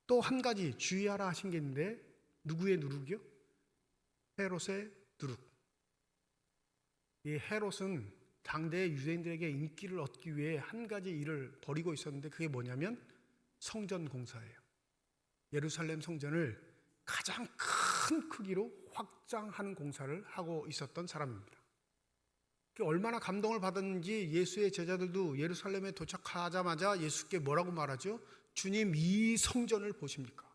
또 한 가지 주의하라 하신 게 있는데, 누구의 누룩이요? 헤롯의 누룩. 이 헤롯은 당대 유대인들에게 인기를 얻기 위해 한 가지 일을 벌이고 있었는데, 그게 뭐냐면 성전 공사예요. 예루살렘 성전을 가장 큰 크기로 확장하는 공사를 하고 있었던 사람입니다. 얼마나 감동을 받았는지 예수의 제자들도 예루살렘에 도착하자마자 예수께 뭐라고 말하죠? 주님, 이 성전을 보십니까?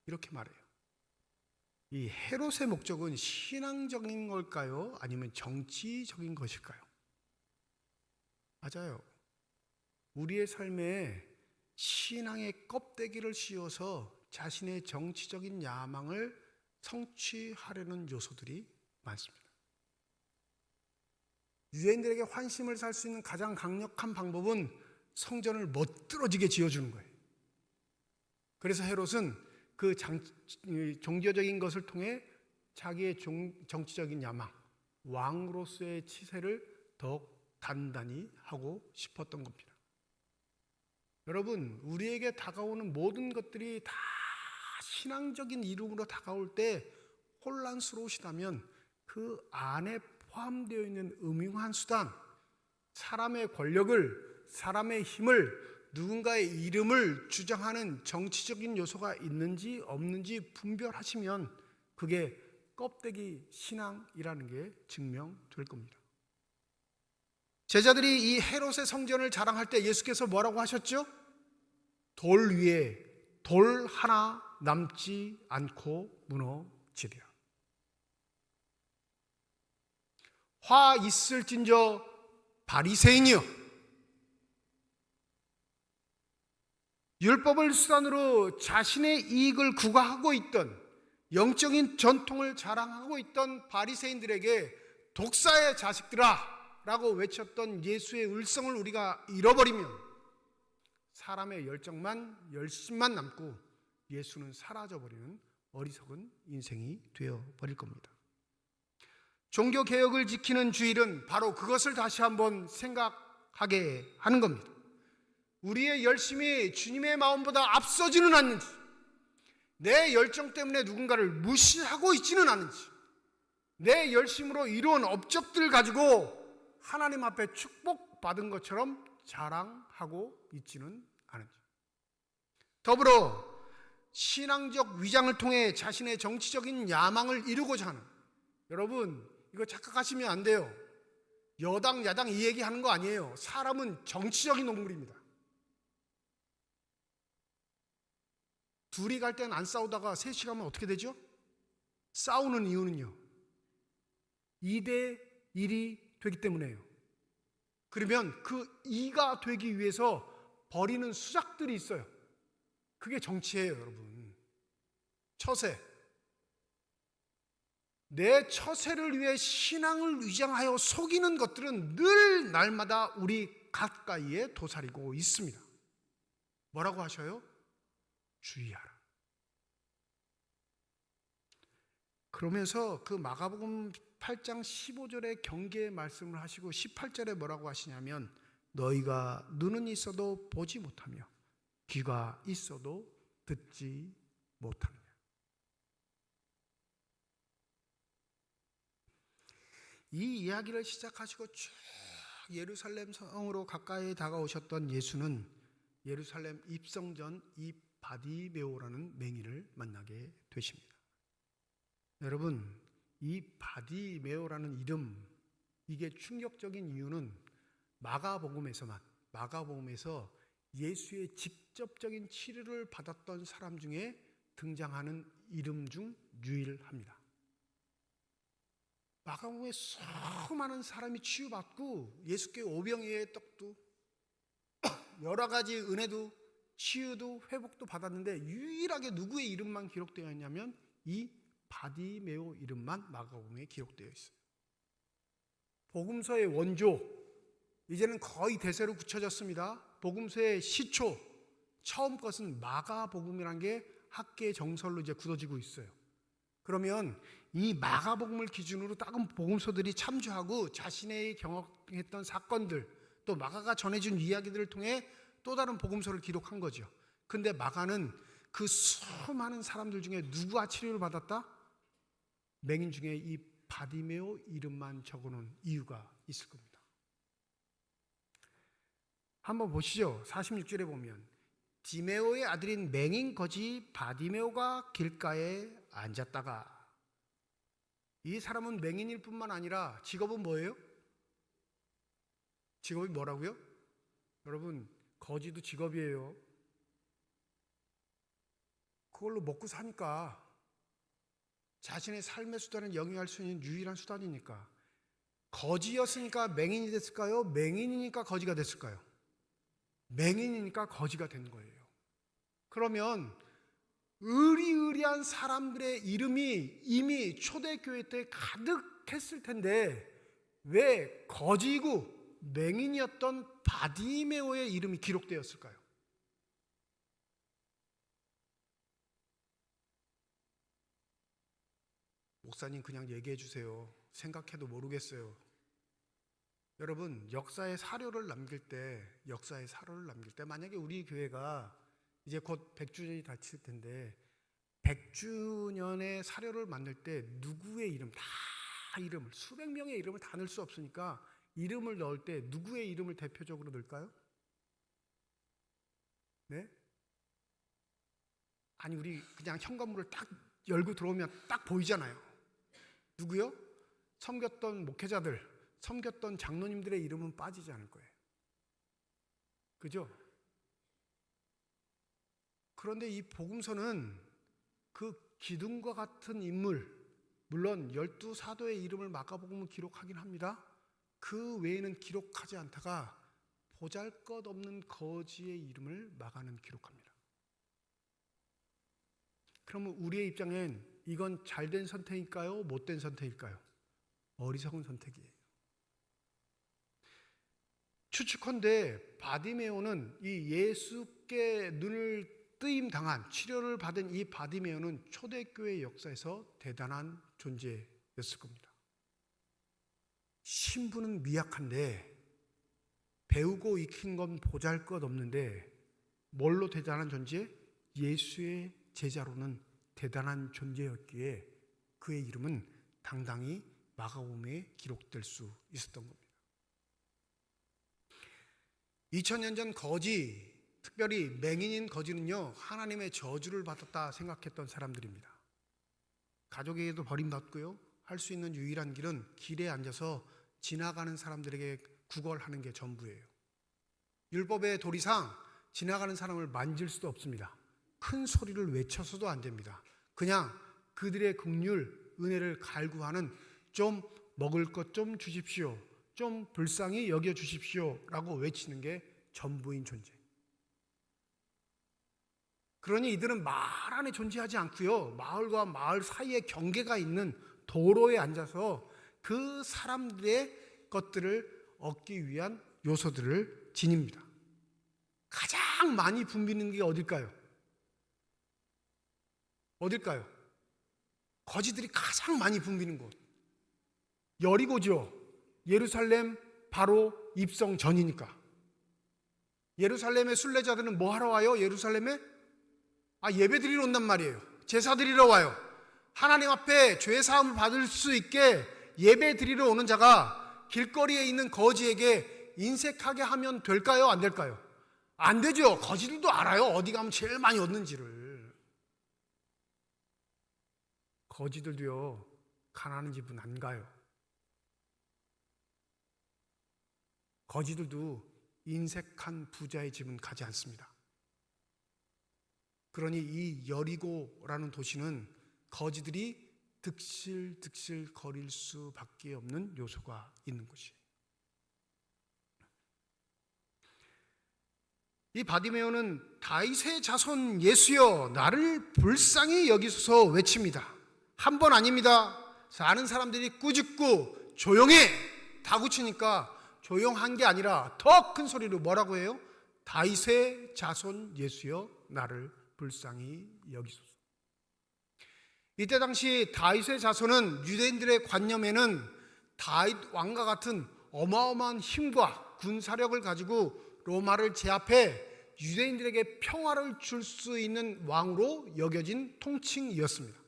이렇게 말해요. 이 헤롯의 목적은 신앙적인 걸까요? 아니면 정치적인 것일까요? 맞아요. 우리의 삶에 신앙의 껍데기를 씌워서 자신의 정치적인 야망을 성취하려는 요소들이 많습니다. 유대인들에게 환심을 살 수 있는 가장 강력한 방법은 성전을 멋들어지게 지어주는 거예요. 그래서 헤롯은 그 종교적인 것을 통해 자기의 정치적인 야망, 왕으로서의 치세를 더욱 단단히 하고 싶었던 겁니다. 여러분, 우리에게 다가오는 모든 것들이 다 신앙적인 이름으로 다가올 때 혼란스러우시다면 그 안에 포함되어 있는 음흉한 수단, 사람의 권력을, 사람의 힘을, 누군가의 이름을 주장하는 정치적인 요소가 있는지 없는지 분별하시면 그게 껍데기 신앙이라는 게 증명될 겁니다. 제자들이 이 헤롯의 성전을 자랑할 때 예수께서 뭐라고 하셨죠? 돌 위에 돌 하나 남지 않고 무너지리라. 화 있을진저 바리새인이여, 율법을 수단으로 자신의 이익을 구가하고 있던, 영적인 전통을 자랑하고 있던 바리새인들에게 독사의 자식들아 라고 외쳤던 예수의 을성을 우리가 잃어버리면 사람의 열심만 남고 예수는 사라져버리는 어리석은 인생이 되어버릴 겁니다. 종교개혁을 지키는 주일은 바로 그것을 다시 한번 생각하게 하는 겁니다. 우리의 열심이 주님의 마음보다 앞서지는 않는지, 내 열정 때문에 누군가를 무시하고 있지는 않은지, 내 열심으로 이루은 업적들 가지고 하나님 앞에 축복받은 것처럼 자랑하고 있지는 않은지, 더불어 신앙적 위장을 통해 자신의 정치적인 야망을 이루고자 하는, 여러분 이거 착각하시면 안 돼요. 여당 야당 이 얘기하는 거 아니에요. 사람은 정치적인 동물입니다. 둘이 갈 때는 안 싸우다가 셋이 가면 어떻게 되죠? 싸우는 이유는요, 2대 1이 되기 때문에요. 그러면 그 2가 되기 위해서 벌이는 수작들이 있어요. 그게 정치예요, 여러분. 처세. 내 처세를 위해 신앙을 위장하여 속이는 것들은 늘 날마다 우리 가까이에 도사리고 있습니다. 뭐라고 하셔요? 주의하라. 그러면서 그 마가복음 8장 15절의 경계의 말씀을 하시고 18절에 뭐라고 하시냐면, 너희가 눈은 있어도 보지 못하며 귀가 있어도 듣지 못하느냐. 이 이야기를 시작하시고 쭉 예루살렘 성으로 가까이 다가오셨던 예수는 예루살렘 입성 전 이 바디메오라는 맹인을 만나게 되십니다. 여러분, 이 바디메오라는 이름, 이게 충격적인 이유는 마가복음에서 예수의 직접적인 치료를 받았던 사람 중에 등장하는 이름 중 유일합니다. 마가복음에 수많은 사람이 치유받고 예수께 오병이의 떡도 여러 가지 은혜도 치유도 회복도 받았는데, 유일하게 누구의 이름만 기록되어 있냐면 이 바디메오 이름만 마가복음에 기록되어 있어요. 복음서의 원조, 이제는 거의 대세로 굳혀졌습니다. 복음서의 시초, 처음 것은 마가복음이라는 게 학계의 정설로 이제 굳어지고 있어요. 그러면 이 마가복음을 기준으로 다른 복음서들이 참조하고 자신의 경험했던 사건들, 또 마가가 전해준 이야기들을 통해 또 다른 복음서를 기록한 거죠. 근데 마가는 그 수많은 사람들 중에 누구와 치료를 받았다? 맹인 중에 이 바디메오 이름만 적어놓은 이유가 있을 겁니다. 한번 보시죠. 46절에 보면 디메오의 아들인 맹인 거지 바디메오가 길가에 앉았다가, 이 사람은 맹인일 뿐만 아니라 직업은 뭐예요? 직업이 뭐라고요? 여러분, 거지도 직업이에요. 그걸로 먹고 사니까, 자신의 삶의 수단을 영위할 수 있는 유일한 수단이니까. 거지였으니까 맹인이 됐을까요? 맹인이니까 거지가 됐을까요? 맹인이니까 거지가 된 거예요. 그러면 의리의리한 사람들의 이름이 이미 초대교회 때 가득했을 텐데 왜 거지이고 맹인이었던 바디메오의 이름이 기록되었을까요? 목사님 그냥 얘기해 주세요. 생각해도 모르겠어요. 여러분, 역사의 사료를 남길 때 만약에 우리 교회가 이제 곧 100주년이 다칠 텐데 100주년의 사료를 만들 때 누구의 이름, 이름을, 수백 명의 이름을 다 넣을 수 없으니까 이름을 넣을 때 누구의 이름을 대표적으로 넣을까요? 네? 아니, 우리 그냥 현관문을 딱 열고 들어오면 딱 보이잖아요. 누구요? 섬겼던 목회자들, 섬겼던 장로님들의 이름은 빠지지 않을 거예요. 그죠? 그런데 이 복음서는 그 기둥과 같은 인물, 물론 12사도의 이름을 마가복음은 기록하긴 합니다. 그 외에는 기록하지 않다가 보잘것없는 거지의 이름을 마가는 기록합니다. 그러면 우리의 입장엔 이건 잘된 선택일까요? 못된 선택일까요? 어리석은 선택이에요. 추측컨대 바디메오는 이 예수께 눈을 뜨임 당한, 치료를 받은 이 바디메오는 초대교회 역사에서 대단한 존재였을 겁니다. 신분은 미약한데 배우고 익힌 건 보잘것없는데 뭘로 대단한 존재? 예수의 제자로는 대단한 존재였기에 그의 이름은 당당히 마가복음에 기록될 수 있었던 겁니다. 2000년 전 거지, 특별히 맹인인 거지는요, 하나님의 저주를 받았다 생각했던 사람들입니다. 가족에게도 버림받고요, 할 수 있는 유일한 길은 길에 앉아서 지나가는 사람들에게 구걸하는 게 전부예요. 율법의 도리상 지나가는 사람을 만질 수도 없습니다. 큰 소리를 외쳐서도 안 됩니다. 그냥 그들의 긍휼, 은혜를 갈구하는, 좀 먹을 것 좀 주십시오, 좀 불쌍히 여겨 주십시오 라고 외치는 게 전부인 존재. 그러니 이들은 말 안에 존재하지 않고요, 마을과 마을 사이에 경계가 있는 도로에 앉아서 그 사람들의 것들을 얻기 위한 요소들을 지닙니다. 가장 많이 붐비는 게 어딜까요? 어딜까요? 거지들이 가장 많이 붐비는 곳, 여리고죠. 예루살렘 바로 입성 전이니까. 예루살렘의 순례자들은 뭐 하러 와요? 예루살렘에? 예배 드리러 온단 말이에요. 제사 드리러 와요. 하나님 앞에 죄 사함을 받을 수 있게 예배 드리러 오는 자가 길거리에 있는 거지에게 인색하게 하면 될까요? 안 될까요? 안 되죠. 거지들도 알아요, 어디 가면 제일 많이 얻는지를. 거지들도요, 가난한 집은 안 가요. 거지들도 인색한 부자의 집은 가지 않습니다. 그러니 이 여리고라는 도시는 거지들이 득실득실 거릴 수밖에 없는 요소가 있는 곳이에요. 이 바디메오는 다윗의 자손 예수여 나를 불쌍히 여기소서 외칩니다. 한 번 아닙니다. 사는 사람들이 꾸짖고 조용해 다구치니까 조용한 게 아니라 더 큰 소리로 뭐라고 해요? 다윗의 자손 예수여 나를 불쌍히 여기소서. 이때 당시 다윗의 자손은 유대인들의 관념에는 다윗 왕과 같은 어마어마한 힘과 군사력을 가지고 로마를 제압해 유대인들에게 평화를 줄 수 있는 왕으로 여겨진 통칭이었습니다.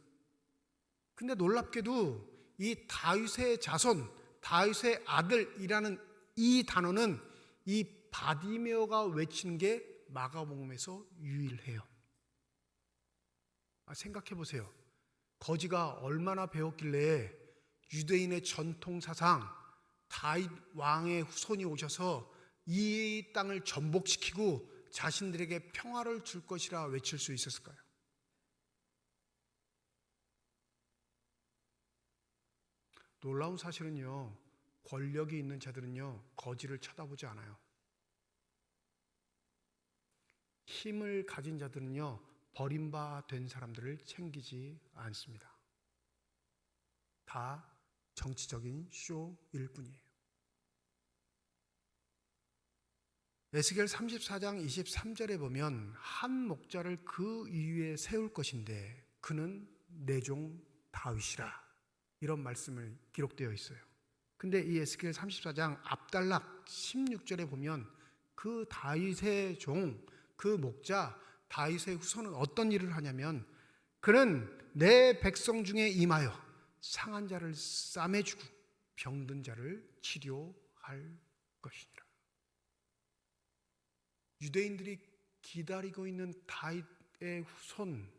근데 놀랍게도 이 다윗의 자손, 다윗의 아들이라는 이 단어는 이 바디메오가 외치는 게 마가복음에서 유일해요. 생각해 보세요. 거지가 얼마나 배웠길래 유대인의 전통사상 다윗 왕의 후손이 오셔서 이 땅을 전복시키고 자신들에게 평화를 줄 것이라 외칠 수 있었을까요? 놀라운 사실은요, 권력이 있는 자들은요 거지를 쳐다보지 않아요. 힘을 가진 자들은요 버림받은 사람들을 챙기지 않습니다. 다 정치적인 쇼일 뿐이에요. 에스겔 34장 23절에 보면 한 목자를 그 위에 세울 것인데 그는 내 종 다윗이라, 이런 말씀을 기록되어 있어요. 근데 이 에스겔 34장 앞단락 16절에 보면 그 다윗의 종, 그 목자 다윗의 후손은 어떤 일을 하냐면 그는 내 백성 중에 임하여 상한 자를 싸매주고 병든 자를 치료할 것이니라. 유대인들이 기다리고 있는 다윗의 후손,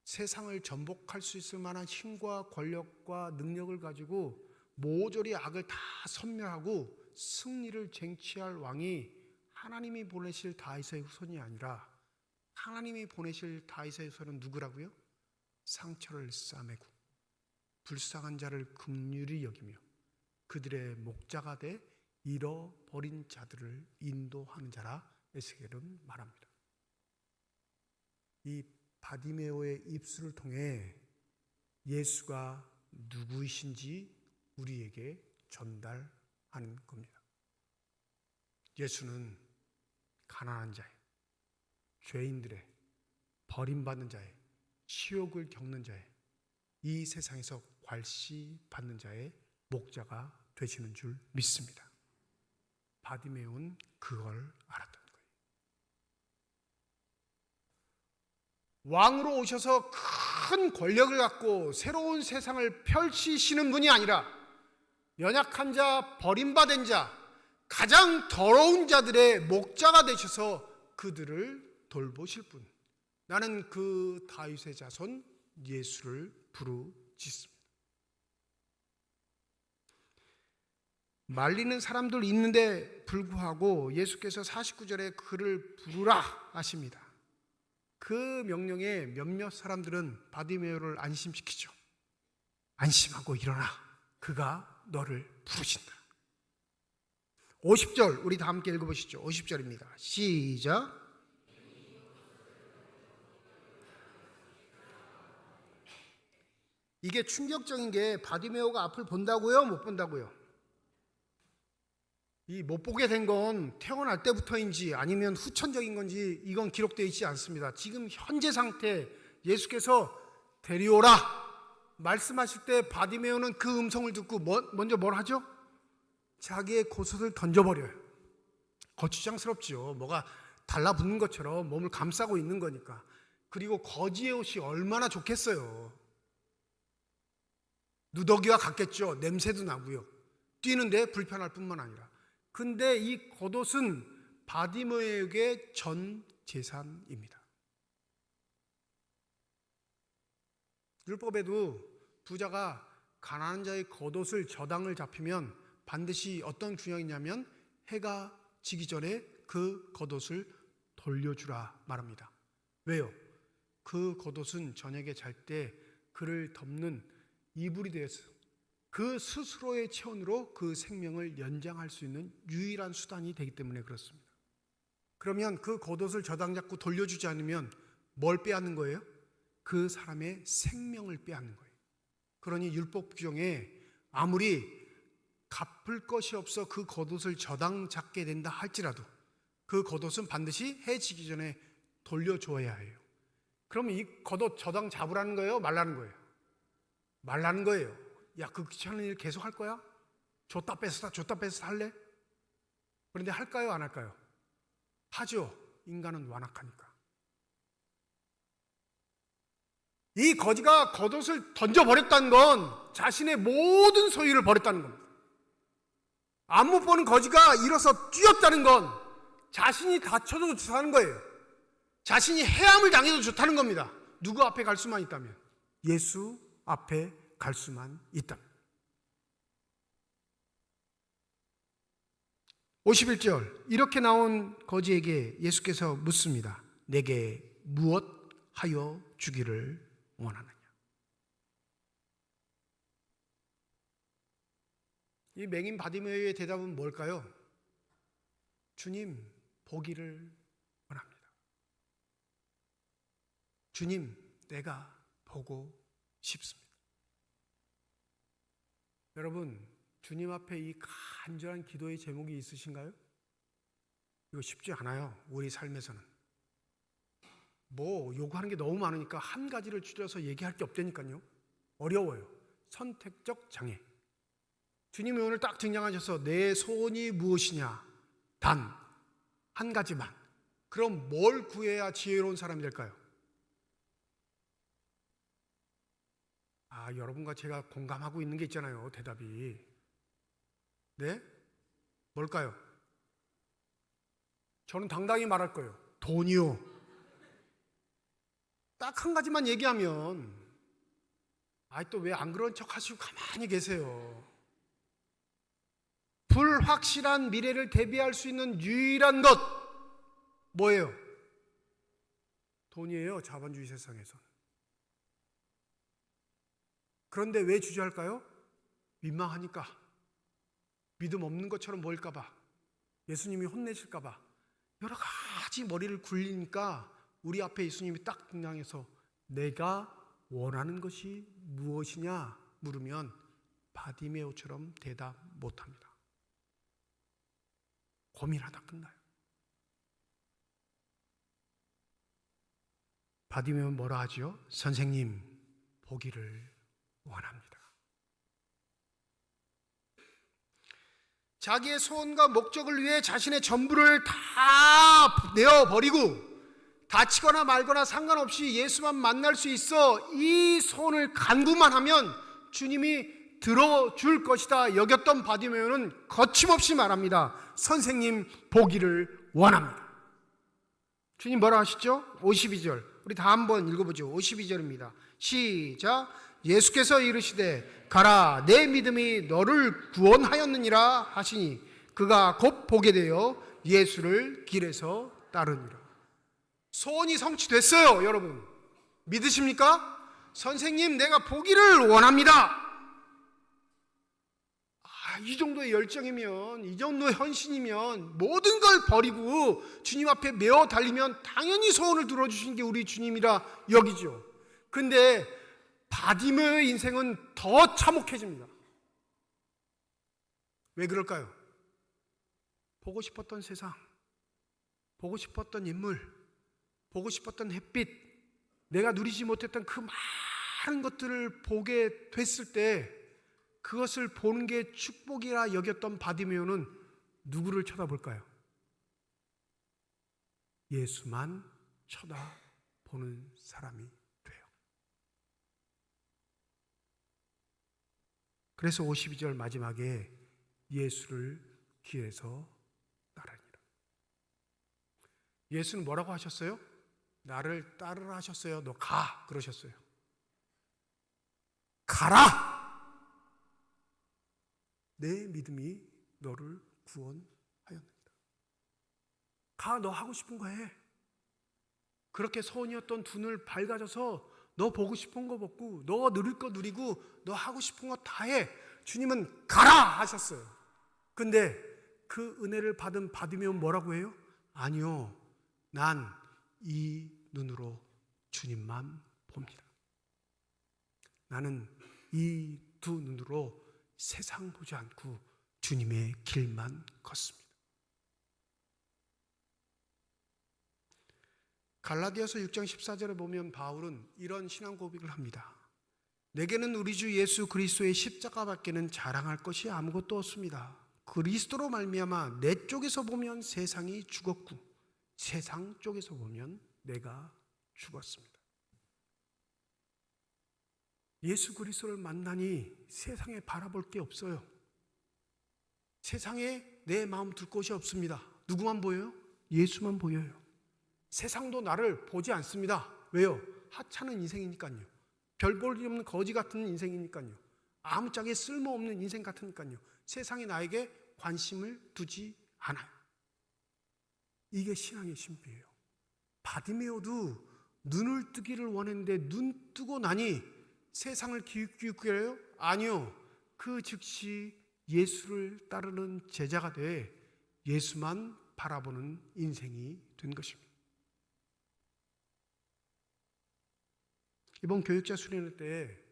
세상을 전복할 수 있을 만한 힘과 권력과 능력을 가지고 모조리 악을 다 섬멸하고 승리를 쟁취할 왕이 하나님이 보내실 다윗의 후손이 아니라, 하나님이 보내실 다윗의 후손은 누구라고요? 상처를 싸매고 불쌍한 자를 긍휼히 여기며 그들의 목자가 돼 잃어버린 자들을 인도하는 자라 에스겔은 말합니다. 이 바디메오의 입술을 통해 예수가 누구이신지 우리에게 전달하는 겁니다. 예수는 가난한 자의, 죄인들의, 버림받는 자의, 치욕을 겪는 자의, 이 세상에서 괄시받는 자의 목자가 되시는 줄 믿습니다. 바디메오는 그걸 알았던 거예요. 왕으로 오셔서 큰 권력을 갖고 새로운 세상을 펼치시는 분이 아니라 연약한 자, 버림받은 자, 가장 더러운 자들의 목자가 되셔서 그들을 돌보실 분, 나는 그 다윗의 자손 예수를 부르짖습니다. 말리는 사람들 있는데 불구하고 예수께서 49절에 그를 부르라 하십니다. 그 명령에 몇몇 사람들은 바디메오를 안심시키죠. 안심하고 일어나, 그가 너를 부르신다. 50절 우리 다 함께 읽어보시죠. 50절입니다. 시작. 이게 충격적인 게 바디메오가 앞을 본다고요? 못 본다고요? 이 못 보게 된 건 태어날 때부터인지 아니면 후천적인 건지 이건 기록되어 있지 않습니다. 지금 현재 상태 예수께서 데려오라 말씀하실 때 바디메오는 그 음성을 듣고 먼저 뭘 하죠? 자기의 겉옷을 던져버려요. 거추장스럽지요. 뭐가 달라붙는 것처럼 몸을 감싸고 있는 거니까. 그리고 거지의 옷이 얼마나 좋겠어요. 누더기와 같겠죠. 냄새도 나고요. 뛰는데 불편할 뿐만 아니라. 근데 이 겉옷은 바디메오에게 전 재산입니다. 율법에도 부자가 가난한 자의 겉옷을 저당을 잡히면 반드시 어떤 규정이냐면 해가 지기 전에 그 겉옷을 돌려주라 말합니다. 왜요? 그 겉옷은 저녁에 잘 때 그를 덮는 이불이 되어서 그 스스로의 체온으로 그 생명을 연장할 수 있는 유일한 수단이 되기 때문에 그렇습니다. 그러면 그 겉옷을 저당 잡고 돌려주지 않으면 뭘 빼앗는 거예요? 그 사람의 생명을 빼앗는 거예요. 그러니 율법 규정에 아무리 갚을 것이 없어 그 겉옷을 저당 잡게 된다 할지라도 그 겉옷은 반드시 해 지기 전에 돌려줘야 해요. 그러면 이 겉옷 저당 잡으라는 거예요? 말라는 거예요? 말라는 거예요. 야, 그 귀찮은 일 계속 할 거야? 줬다 뺐다 할래? 그런데 할까요? 안 할까요? 하죠. 인간은 완악하니까. 이 거지가 겉옷을 던져버렸다는 건 자신의 모든 소유를 버렸다는 겁니다. 안 못 보는 거지가 일어서 뛰었다는 건 자신이 다쳐도 좋다는 거예요. 자신이 해함을 당해도 좋다는 겁니다. 누구 앞에 갈 수만 있다면? 예수 앞에 갈 수만 있다면. 51절, 이렇게 나온 거지에게 예수께서 묻습니다. 내게 무엇 하여 주기를 원하느냐? 이 맹인 바디메오의 대답은 뭘까요? 주님, 보기를 원합니다. 주님, 내가 보고 싶습니다. 여러분, 주님 앞에 이 간절한 기도의 제목이 있으신가요? 이거 쉽지 않아요. 우리 삶에서는. 요구하는 게 너무 많으니까 한 가지를 줄여서 얘기할 게 없다니까요. 어려워요. 선택적 장애. 주님이 오늘 딱 등장하셔서 내 소원이 무엇이냐? 단 한 가지만. 그럼 뭘 구해야 지혜로운 사람이 될까요? 여러분과 제가 공감하고 있는 게 있잖아요. 대답이. 네? 뭘까요? 저는 당당히 말할 거예요. 돈이요. 딱 한 가지만 얘기하면 또 왜 안 그런 척 하시고 가만히 계세요. 불확실한 미래를 대비할 수 있는 유일한 것 뭐예요? 돈이에요. 자본주의 세상에서. 그런데 왜 주저할까요? 민망하니까, 믿음 없는 것처럼 보일까 봐, 예수님이 혼내실까 봐, 여러 가지 머리를 굴리니까 우리 앞에 예수님이 딱 등장해서 내가 원하는 것이 무엇이냐 물으면 바디메오처럼 대답 못합니다. 고민하다 끝나요. 바디메오는 뭐라 하죠? 선생님, 보기를 원합니다. 자기의 소원과 목적을 위해 자신의 전부를 다 내어버리고 다치거나 말거나 상관없이 예수만 만날 수 있어 이 소원을 간구만 하면 주님이 들어줄 것이다 여겼던 바디메오는 거침없이 말합니다. 선생님, 보기를 원합니다. 주님 뭐라 하시죠? 52절 우리 다 한번 읽어보죠. 52절입니다. 시작. 예수께서 이르시되 가라, 내 믿음이 너를 구원하였느니라 하시니 그가 곧 보게 되어 예수를 길에서 따르니라. 소원이 성취됐어요. 여러분 믿으십니까? 선생님, 내가 보기를 원합니다. 이 정도의 열정이면, 이 정도의 헌신이면, 모든 걸 버리고 주님 앞에 메어 달리면 당연히 소원을 들어주신 게 우리 주님이라 여기죠. 근데 바디메오의 인생은 더 참혹해집니다. 왜 그럴까요? 보고 싶었던 세상, 보고 싶었던 인물, 보고 싶었던 햇빛, 내가 누리지 못했던 그 많은 것들을 보게 됐을 때 그것을 보는 게 축복이라 여겼던 바디메오는 누구를 쳐다볼까요? 예수만 쳐다보는 사람이 돼요. 그래서 52절 마지막에 예수를 길에서 따르니라. 예수는 뭐라고 하셨어요? 나를 따르라 하셨어요? 너 가 그러셨어요. 가라! 내 믿음이 너를 구원하였느니라. 가, 너 하고 싶은 거 해. 그렇게 소원이었던 두 눈을 밝아져서 너 보고 싶은 거 먹고, 너 누릴 거 누리고, 너 하고 싶은 거 다 해. 주님은 가라 하셨어요. 근데 그 은혜를 받은 바디메오는 뭐라고 해요? 아니요, 난 이 눈으로 주님만 봅니다. 나는 이 두 눈으로 세상 보지 않고 주님의 길만 걷습니다. 갈라디아서 6장 14절에 보면 바울은 이런 신앙 고백을 합니다. 내게는 우리 주 예수 그리스도의 십자가밖에는 자랑할 것이 아무것도 없습니다. 그리스도로 말미암아 내 쪽에서 보면 세상이 죽었고 세상 쪽에서 보면 내가 죽었습니다. 예수 그리스도를 만나니 세상에 바라볼 게 없어요. 세상에 내 마음 둘 곳이 없습니다. 누구만 보여요? 예수만 보여요. 세상도 나를 보지 않습니다. 왜요? 하찮은 인생이니까요. 별 볼 일 없는 거지 같은 인생이니까요. 아무짝에 쓸모없는 인생 같으니까요. 세상이 나에게 관심을 두지 않아요. 이게 신앙의 신비예요. 바디메오도 눈을 뜨기를 원했는데 눈 뜨고 나니 세상을 기웃기웃거려요? 아니요. 그 즉시 예수를 따르는 제자가 돼 예수만 바라보는 인생이 된 것입니다. 이번 교육자 수련회 때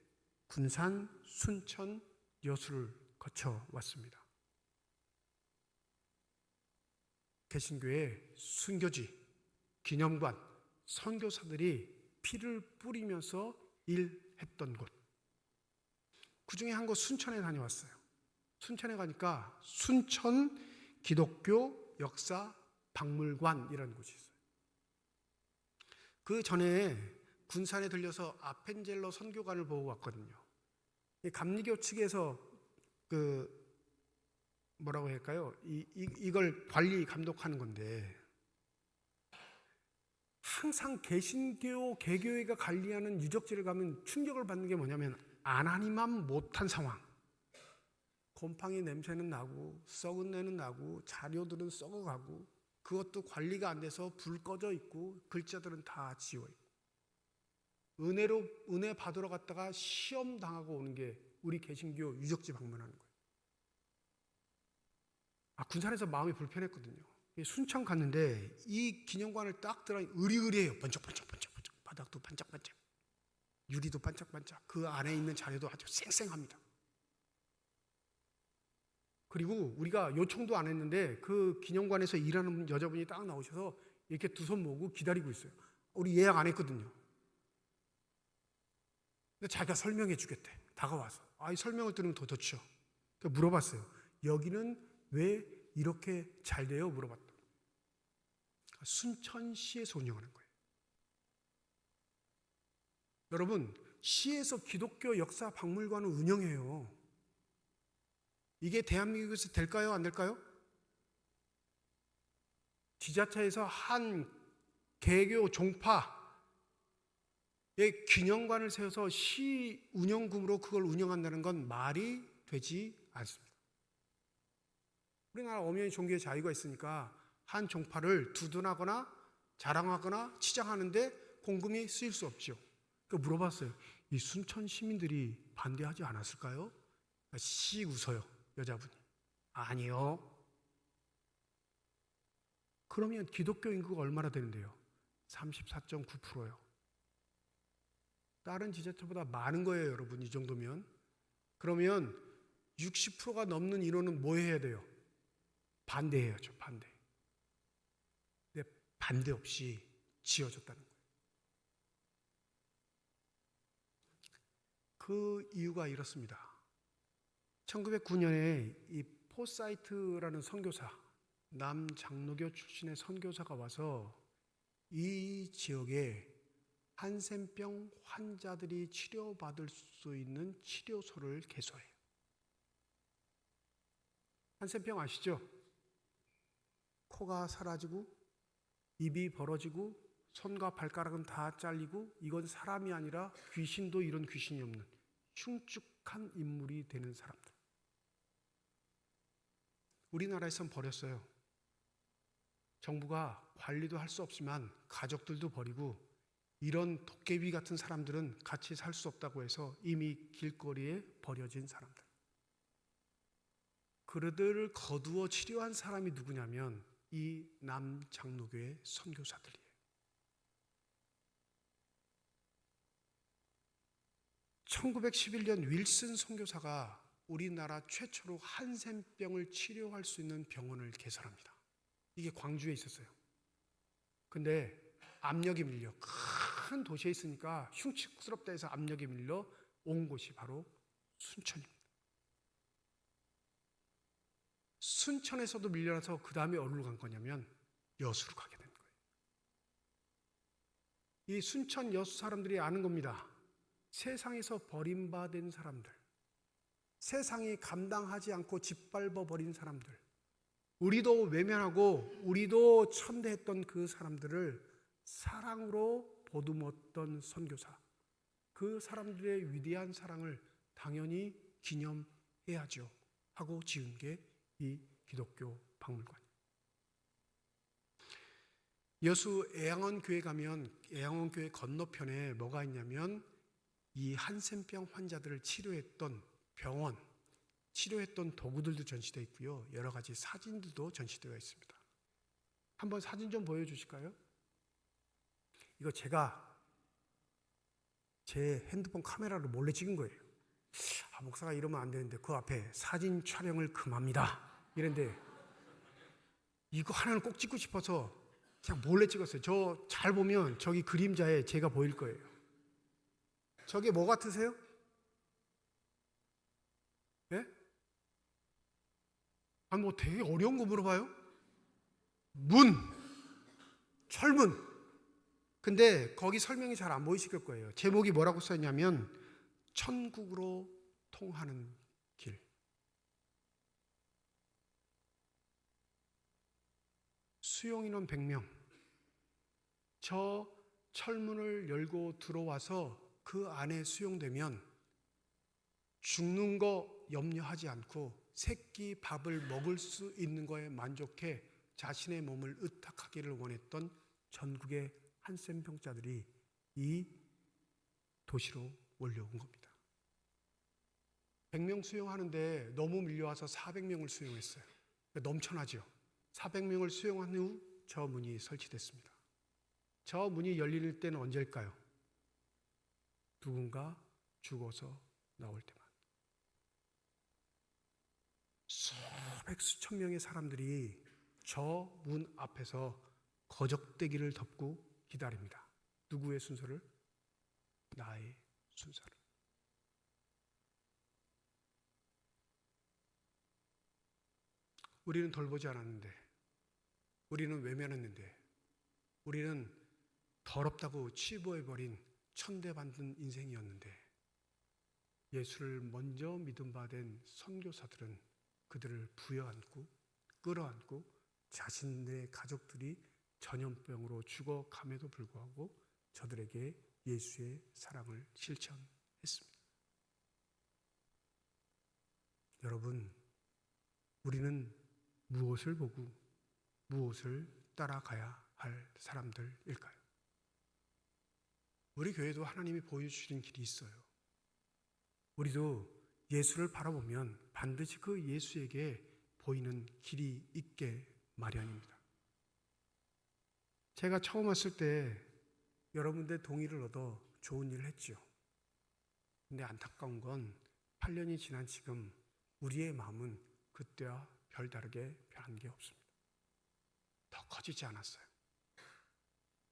군산, 순천, 여수를 거쳐왔습니다. 개신교의 순교지, 기념관, 선교사들이 피를 뿌리면서 일했던 곳. 그 중에 한 곳 순천에 다녀왔어요. 순천에 가니까 순천 기독교 역사 박물관이라는 곳이 있어요. 그 전에 군산에 들려서 아펜젤러 선교관을 보고 왔거든요. 감리교 측에서 뭐라고 할까요? 이걸 관리 감독하는 건데 항상 개신교 개교회가 관리하는 유적지를 가면 충격을 받는 게 뭐냐면 안하니만 못한 상황. 곰팡이 냄새는 나고 썩은 내는 나고 자료들은 썩어가고 그것도 관리가 안 돼서 불 꺼져 있고 글자들은 다 지워 있고 은혜 받으러 갔다가 시험 당하고 오는 게 우리 개신교 유적지 방문하는 거예요. 군산에서 마음이 불편했거든요. 순천 갔는데 이 기념관을 딱 들어가니 으리으리해요. 번쩍번쩍번쩍번쩍. 바닥도 반짝반짝. 유리도 반짝반짝. 그 안에 있는 자료도 아주 쌩쌩합니다. 그리고 우리가 요청도 안 했는데 그 기념관에서 일하는 여자분이 딱 나오셔서 이렇게 두 손 모으고 기다리고 있어요. 우리 예약 안 했거든요. 근데 자기가 설명해 주겠대. 다가와서. 이 설명을 들으면 더 좋죠. 그러니까 물어봤어요. 여기는 왜 이렇게 잘 돼요? 물어봤다. 순천시에서 운영하는 거예요. 여러분, 시에서 기독교 역사 박물관을 운영해요. 이게 대한민국에서 될까요? 안 될까요? 지자체에서 한 개교 종파의 기념관을 세워서 시 운영금으로 그걸 운영한다는 건 말이 되지 않습니다. 우리나라 엄연히 종교의 자유가 있으니까 한 종파를 두둔하거나 자랑하거나 치장하는데 공금이 쓰일 수 없죠. 그러니까 물어봤어요. 이 순천 시민들이 반대하지 않았을까요? 씩 웃어요. 여자분이. 아니요. 그러면 기독교 인구가 얼마나 되는데요? 34.9%예요. 다른 지자체보다 많은 거예요, 여러분. 이 정도면. 그러면 60%가 넘는 인원은 뭐 해야 돼요? 반대해야죠, 반대. 근데 반대 없이 지어졌다는 거예요. 그 이유가 이렇습니다. 1909년에 이 포사이트라는 선교사, 남장로교 출신의 선교사가 와서 이 지역에 한센병 환자들이 치료받을 수 있는 치료소를 개소해요. 한센병 아시죠? 코가 사라지고 입이 벌어지고 손과 발가락은 다 잘리고 이건 사람이 아니라 귀신도 이런 귀신이 없는 흉측한 인물이 되는 사람들. 우리나라에선 버렸어요. 정부가 관리도 할 수 없지만 가족들도 버리고 이런 도깨비 같은 사람들은 같이 살 수 없다고 해서 이미 길거리에 버려진 사람들. 그들을 거두어 치료한 사람이 누구냐면 이 남장로교의 선교사들이에요. 1911년 윌슨 선교사가 우리나라 최초로 한센병을 치료할 수 있는 병원을 개설합니다. 이게 광주에 있었어요. 근데 압력이 밀려, 큰 도시에 있으니까 흉측스럽다 해서 압력이 밀려 온 곳이 바로 순천입니다. 순천에서도 밀려나서 그 다음에 어디로 간 거냐면 여수로 가게 된 거예요. 이 순천 여수 사람들이 아는 겁니다. 세상에서 버림받은 사람들, 세상이 감당하지 않고 짓밟아 버린 사람들, 우리도 외면하고 우리도 천대했던 그 사람들을 사랑으로 보듬었던 선교사, 그 사람들의 위대한 사랑을 당연히 기념해야죠 하고 지은 게 이 기독교 박물관이에요. 여수 애양원 교회 가면 애양원 교회 건너편에 뭐가 있냐면 이 한센병 환자들을 치료했던 병원, 치료했던 도구들도 전시되어 있고요. 여러 가지 사진들도 전시되어 있습니다. 한번 사진 좀 보여주실까요? 이거 제가 제 핸드폰 카메라로 몰래 찍은 거예요. 목사가 이러면 안 되는데 그 앞에 사진 촬영을 금합니다 이랬는데 이거 하나는 꼭 찍고 싶어서 그냥 몰래 찍었어요. 저 잘 보면 저기 그림자에 제가 보일 거예요. 저게 뭐 같으세요? 예? 아니 뭐 되게 어려운 거 물어봐요? 문, 철문. 근데 거기 설명이 잘 안 보이실 거예요. 제목이 뭐라고 써있냐면 천국으로 통하는 길. 수용인원 100명. 저 철문을 열고 들어와서 그 안에 수용되면 죽는 거 염려하지 않고 새끼 밥을 먹을 수 있는 거에 만족해 자신의 몸을 의탁하기를 원했던 전국의 한센병자들이 이 도시로 몰려온 겁니다. 100명 수용하는데 너무 밀려와서 400명을 수용했어요. 넘쳐나죠. 400명을 수용한 후 저 문이 설치됐습니다. 저 문이 열릴 때는 언제일까요? 누군가 죽어서 나올 때만. 수백 수천 명의 사람들이 저 문 앞에서 거적대기를 덮고 기다립니다. 누구의 순서를? 나의 순서를. 우리는 돌보지 않았는데, 우리는 외면했는데, 우리는 더럽다고 치부해버린 천대받는 인생이었는데, 예수를 먼저 믿음 받은 선교사들은 그들을 부여안고 끌어안고 자신의 가족들이 전염병으로 죽어감에도 불구하고 저들에게 예수의 사랑을 실천했습니다. 여러분, 우리는 무엇을 보고 무엇을 따라가야 할 사람들일까요? 우리 교회도 하나님이 보여주시는 길이 있어요. 우리도 예수를 바라보면 반드시 그 예수에게 보이는 길이 있게 마련입니다. 제가 처음 왔을 때 여러분들의 동의를 얻어 좋은 일을 했죠. 근데 안타까운 건 8년이 지난 지금 우리의 마음은 그때와 별다르게 변한 게 없습니다. 더 커지지 않았어요.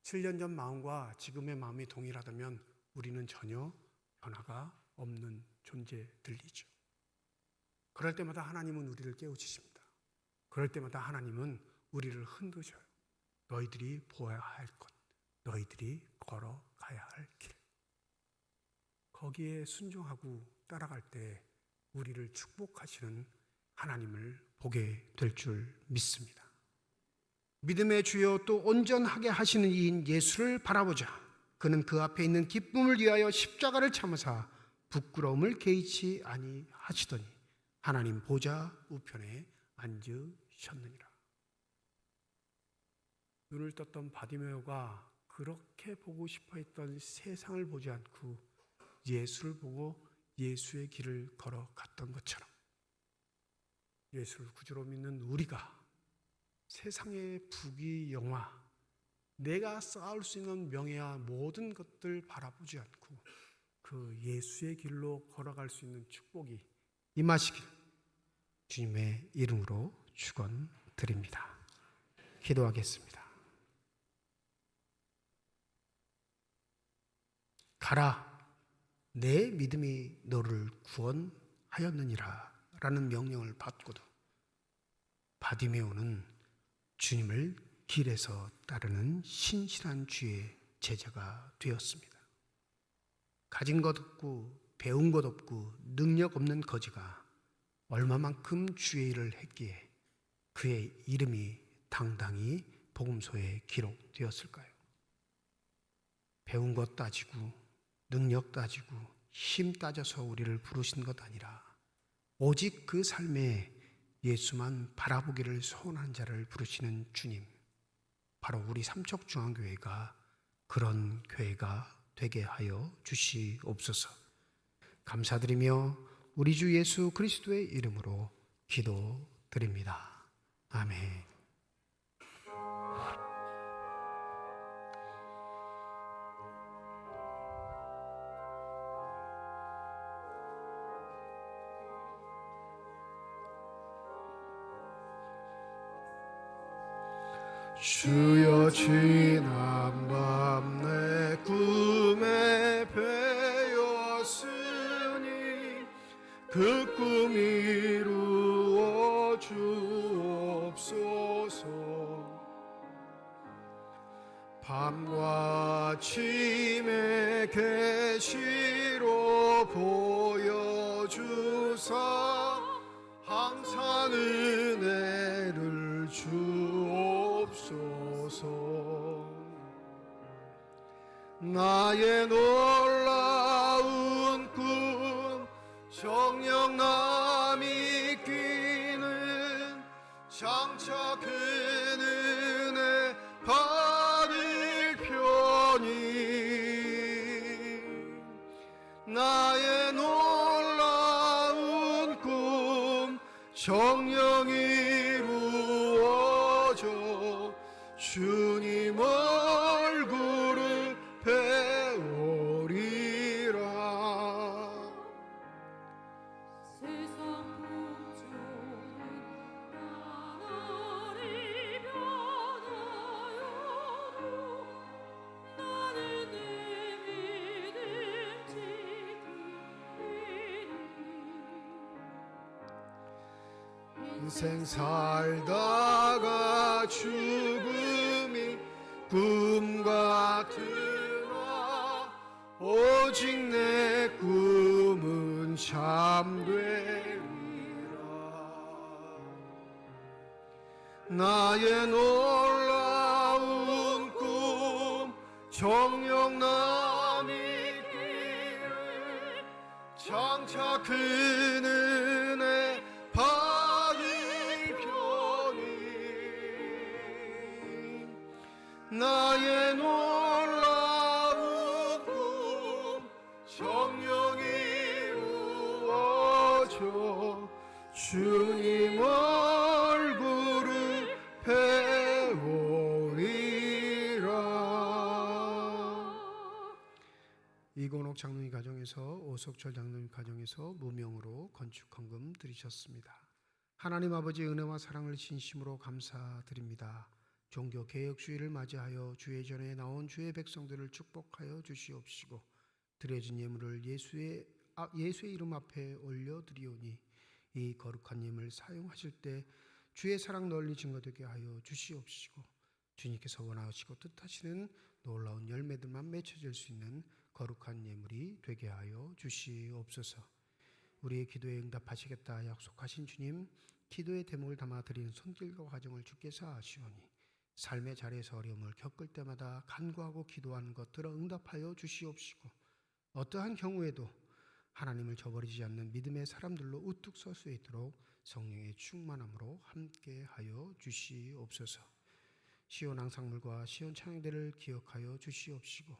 7년 전 마음과 지금의 마음이 동일하다면 우리는 전혀 변화가 없는 존재들이죠. 그럴 때마다 하나님은 우리를 깨우치십니다. 그럴 때마다 하나님은 우리를 흔드셔요. 너희들이 보아야 할 것, 너희들이 걸어가야 할 길. 거기에 순종하고 따라갈 때 우리를 축복하시는 하나님을 보게 될 줄 믿습니다. 믿음의 주여 또 온전하게 하시는 이인 예수를 바라보자. 그는 그 앞에 있는 기쁨을 위하여 십자가를 참으사 부끄러움을 개의치 아니하시더니 하나님 보좌 우편에 앉으셨느니라. 눈을 떴던 바디메오가 그렇게 보고 싶어 했던 세상을 보지 않고 예수를 보고 예수의 길을 걸어갔던 것처럼 예수를 구주로 믿는 우리가 세상의 부귀영화, 내가 쌓을 수 있는 명예와 모든 것들 바라보지 않고 그 예수의 길로 걸어갈 수 있는 축복이 임하시길 주님의 이름으로 축원드립니다. 기도하겠습니다. 가라, 내 믿음이 너를 구원하였느니라 라는 명령을 받고도 바디메오는 주님을 길에서 따르는 신실한 주의 제자가 되었습니다. 가진 것 없고 배운 것 없고 능력 없는 거지가 얼마만큼 주의 일을 했기에 그의 이름이 당당히 복음서에 기록되었을까요? 배운 것 따지고 능력 따지고 힘 따져서 우리를 부르신 것 아니라 오직 그 삶에 예수만 바라보기를 소원한 자를 부르시는 주님, 바로 우리 삼척중앙교회가 그런 교회가 되게 하여 주시옵소서. 감사드리며 우리 주 예수 그리스도의 이름으로 기도드립니다. 아멘. 주여 지난 밤 내 꿈에 배었으니 그 꿈 이루어 주옵소서. 밤과 아침에 계시로 보여주사 항상 은혜를 주옵소서. 나의 놀라운 꿈 정녕 남이 끼는 장차 그 은혜 받을 편이 나의 놀라운 꿈 정녕 이루어져 주님 얼굴을 배우리라. 세상 풍조는 나날이 변하여도 나는 내 믿음 지키리. 인생 살다가 죽음이 꿈 같으나 오직 내 꿈은 참되리라. 나의 놀라운 꿈 정녕 남이 끼를 장차 그 은혜 받을 편이 나의 놀라운 꿈 정녕 이루어져 주님 얼굴을 배우리라. 이건옥 장로님 가정에서 오석철 장로님 가정에서 무명으로 건축 헌금 드리셨습니다. 하나님 아버지의 은혜와 사랑을 진심으로 감사드립니다. 종교 개혁주의를 맞이하여 주의 전에 나온 주의 백성들을 축복하여 주시옵시고 드려진 예물을 예수의 이름 앞에 올려드리오니 이 거룩한 예물 사용하실 때 주의 사랑 널리 증거되게 하여 주시옵시고 주님께서 원하시고 뜻하시는 놀라운 열매들만 맺혀질 수 있는 거룩한 예물이 되게 하여 주시옵소서. 우리의 기도에 응답하시겠다 약속하신 주님, 기도의 대목을 담아 드리는 손길과 과정을 주께서 아시오니 삶의 자리에서 어려움을 겪을 때마다 간구하고 기도하는 것들을 응답하여 주시옵시고 어떠한 경우에도 하나님을 저버리지 않는 믿음의 사람들로 우뚝 설 수 있도록 성령의 충만함으로 함께하여 주시옵소서. 시온 앙상물과 시온 찬양대를 기억하여 주시옵시고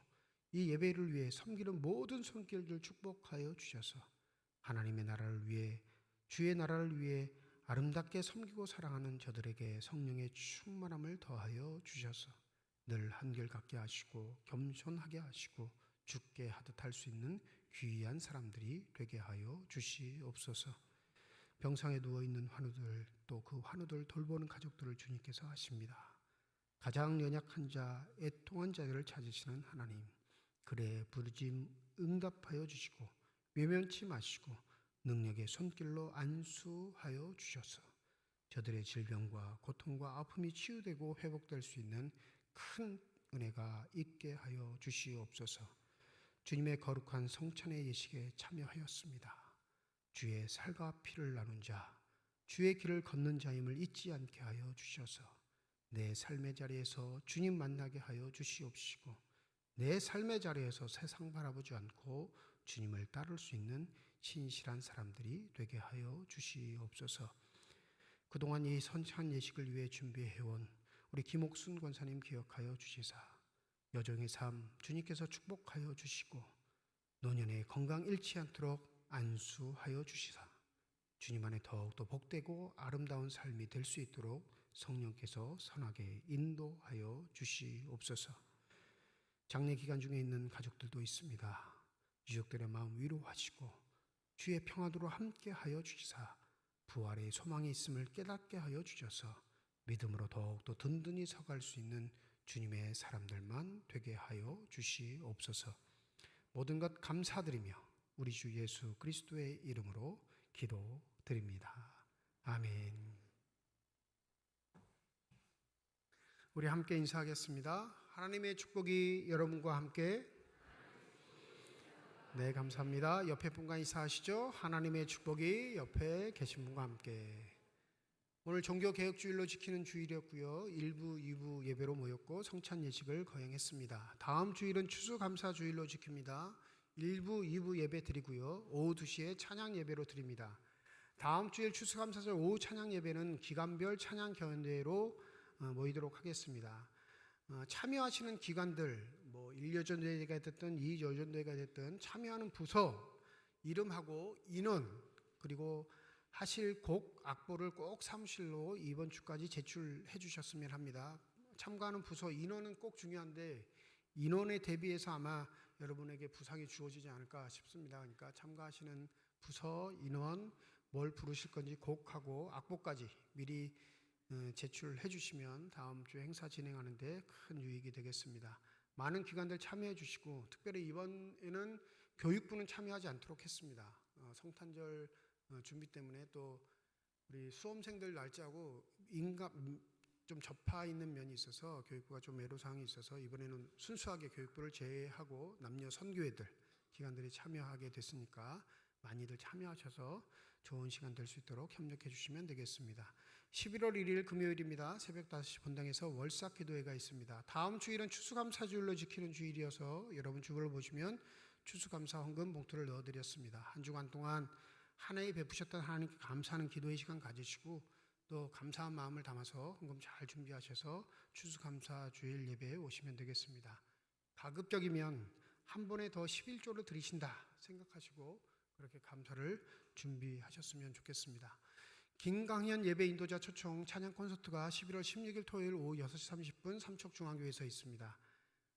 이 예배를 위해 섬기는 모든 손길들 축복하여 주셔서 하나님의 나라를 위해 주의 나라를 위해 아름답게 섬기고 사랑하는 저들에게 성령의 충만함을 더하여 주셔서 늘 한결같게 하시고 겸손하게 하시고 죽게 하듯 할 수 있는 귀한 사람들이 되게 하여 주시옵소서. 병상에 누워 있는 환우들, 또 그 환우들 돌보는 가족들을 주님께서 아십니다. 가장 연약한 자, 애통한 자들을 찾으시는 하나님, 그래 부르짐 응답하여 주시고 외면치 마시고 능력의 손길로 안수하여 주셔서 저들의 질병과 고통과 아픔이 치유되고 회복될 수 있는 큰 은혜가 있게 하여 주시옵소서. 주님의 거룩한 성찬의 예식에 참여하였습니다. 주의 살과 피를 나눈 자, 주의 길을 걷는 자임을 잊지 않게 하여 주셔서 내 삶의 자리에서 주님 만나게 하여 주시옵시고 내 삶의 자리에서 세상 바라보지 않고 주님을 따를 수 있는 신실한 사람들이 되게 하여 주시옵소서. 그동안 이 선찬 예식을 위해 준비해온 우리 김옥순 권사님 기억하여 주시사 여정의 삶 주님께서 축복하여 주시고 노년에 건강 잃지 않도록 안수하여 주시사 주님 안에 더욱더 복되고 아름다운 삶이 될 수 있도록 성령께서 선하게 인도하여 주시옵소서. 장례 기간 중에 있는 가족들도 있습니다. 유족들의 마음 위로하시고 주의 평화도로 함께하여 주시사 부활의 소망이 있음을 깨닫게 하여 주셔서 믿음으로 더욱더 든든히 서갈 수 있는 주님의 사람들만 되게 하여 주시옵소서. 모든 것 감사드리며 우리 주 예수 그리스도의 이름으로 기도드립니다. 아멘. 우리 함께 인사하겠습니다. 하나님의 축복이 여러분과 함께. 네, 감사합니다. 옆에 분과 인사하시죠. 하나님의 축복이 옆에 계신 분과 함께. 오늘 종교개혁주일로 지키는 주일이었고요. 1부, 2부 예배로 모였고 성찬 예식을 거행했습니다. 다음 주일은 추수감사주일로 지킵니다. 1부, 2부 예배 드리고요. 오후 2시에 찬양 예배로 드립니다. 다음 주일 추수감사절 오후 찬양 예배는 기간별 찬양 경연대회로 모이도록 하겠습니다. 참여하시는 기관들, 뭐 1여전대회가 됐든 2여전대회가 됐든 참여하는 부서 이름하고 인원 그리고 하실 곡 악보를 꼭 사무실로 이번 주까지 제출해 주셨으면 합니다. 참가하는 부서 인원은 꼭 중요한데 인원에 대비해서 아마 여러분에게 부상이 주어지지 않을까 싶습니다. 그러니까 참가하시는 부서 인원 뭘 부르실 건지 곡하고 악보까지 미리 제출해 주시면 다음 주 행사 진행하는데 큰 유익이 되겠습니다. 많은 기관들 참여해 주시고 특별히 이번에는 교육부는 참여하지 않도록 했습니다. 성탄절 준비 때문에 또 우리 수험생들 날짜하고 좀 접하 있는 면이 있어서 교육부가 좀 애로사항이 있어서 이번에는 순수하게 교육부를 제외하고 남녀 선교회들 기관들이 참여하게 됐으니까 많이들 참여하셔서 좋은 시간 될 수 있도록 협력해 주시면 되겠습니다. 11월 1일 금요일입니다. 새벽 5시 본당에서 월삭 기도회가 있습니다. 다음 주일은 추수감사주일로 지키는 주일이어서 여러분 주보를 보시면 추수감사 헌금 봉투를 넣어드렸습니다. 한 주간 동안 한 해에 베푸셨던 하나님께 감사하는 기도의 시간 가지시고 또 감사한 마음을 담아서 헌금 잘 준비하셔서 추수감사주일 예배에 오시면 되겠습니다. 가급적이면 한 번에 더 11조를 드리신다 생각하시고 그렇게 감사를 준비하셨으면 좋겠습니다. 김강현 예배 인도자 초청 찬양 콘서트가 11월 16일 토요일 오후 6시 30분 삼척중앙교회에서 있습니다.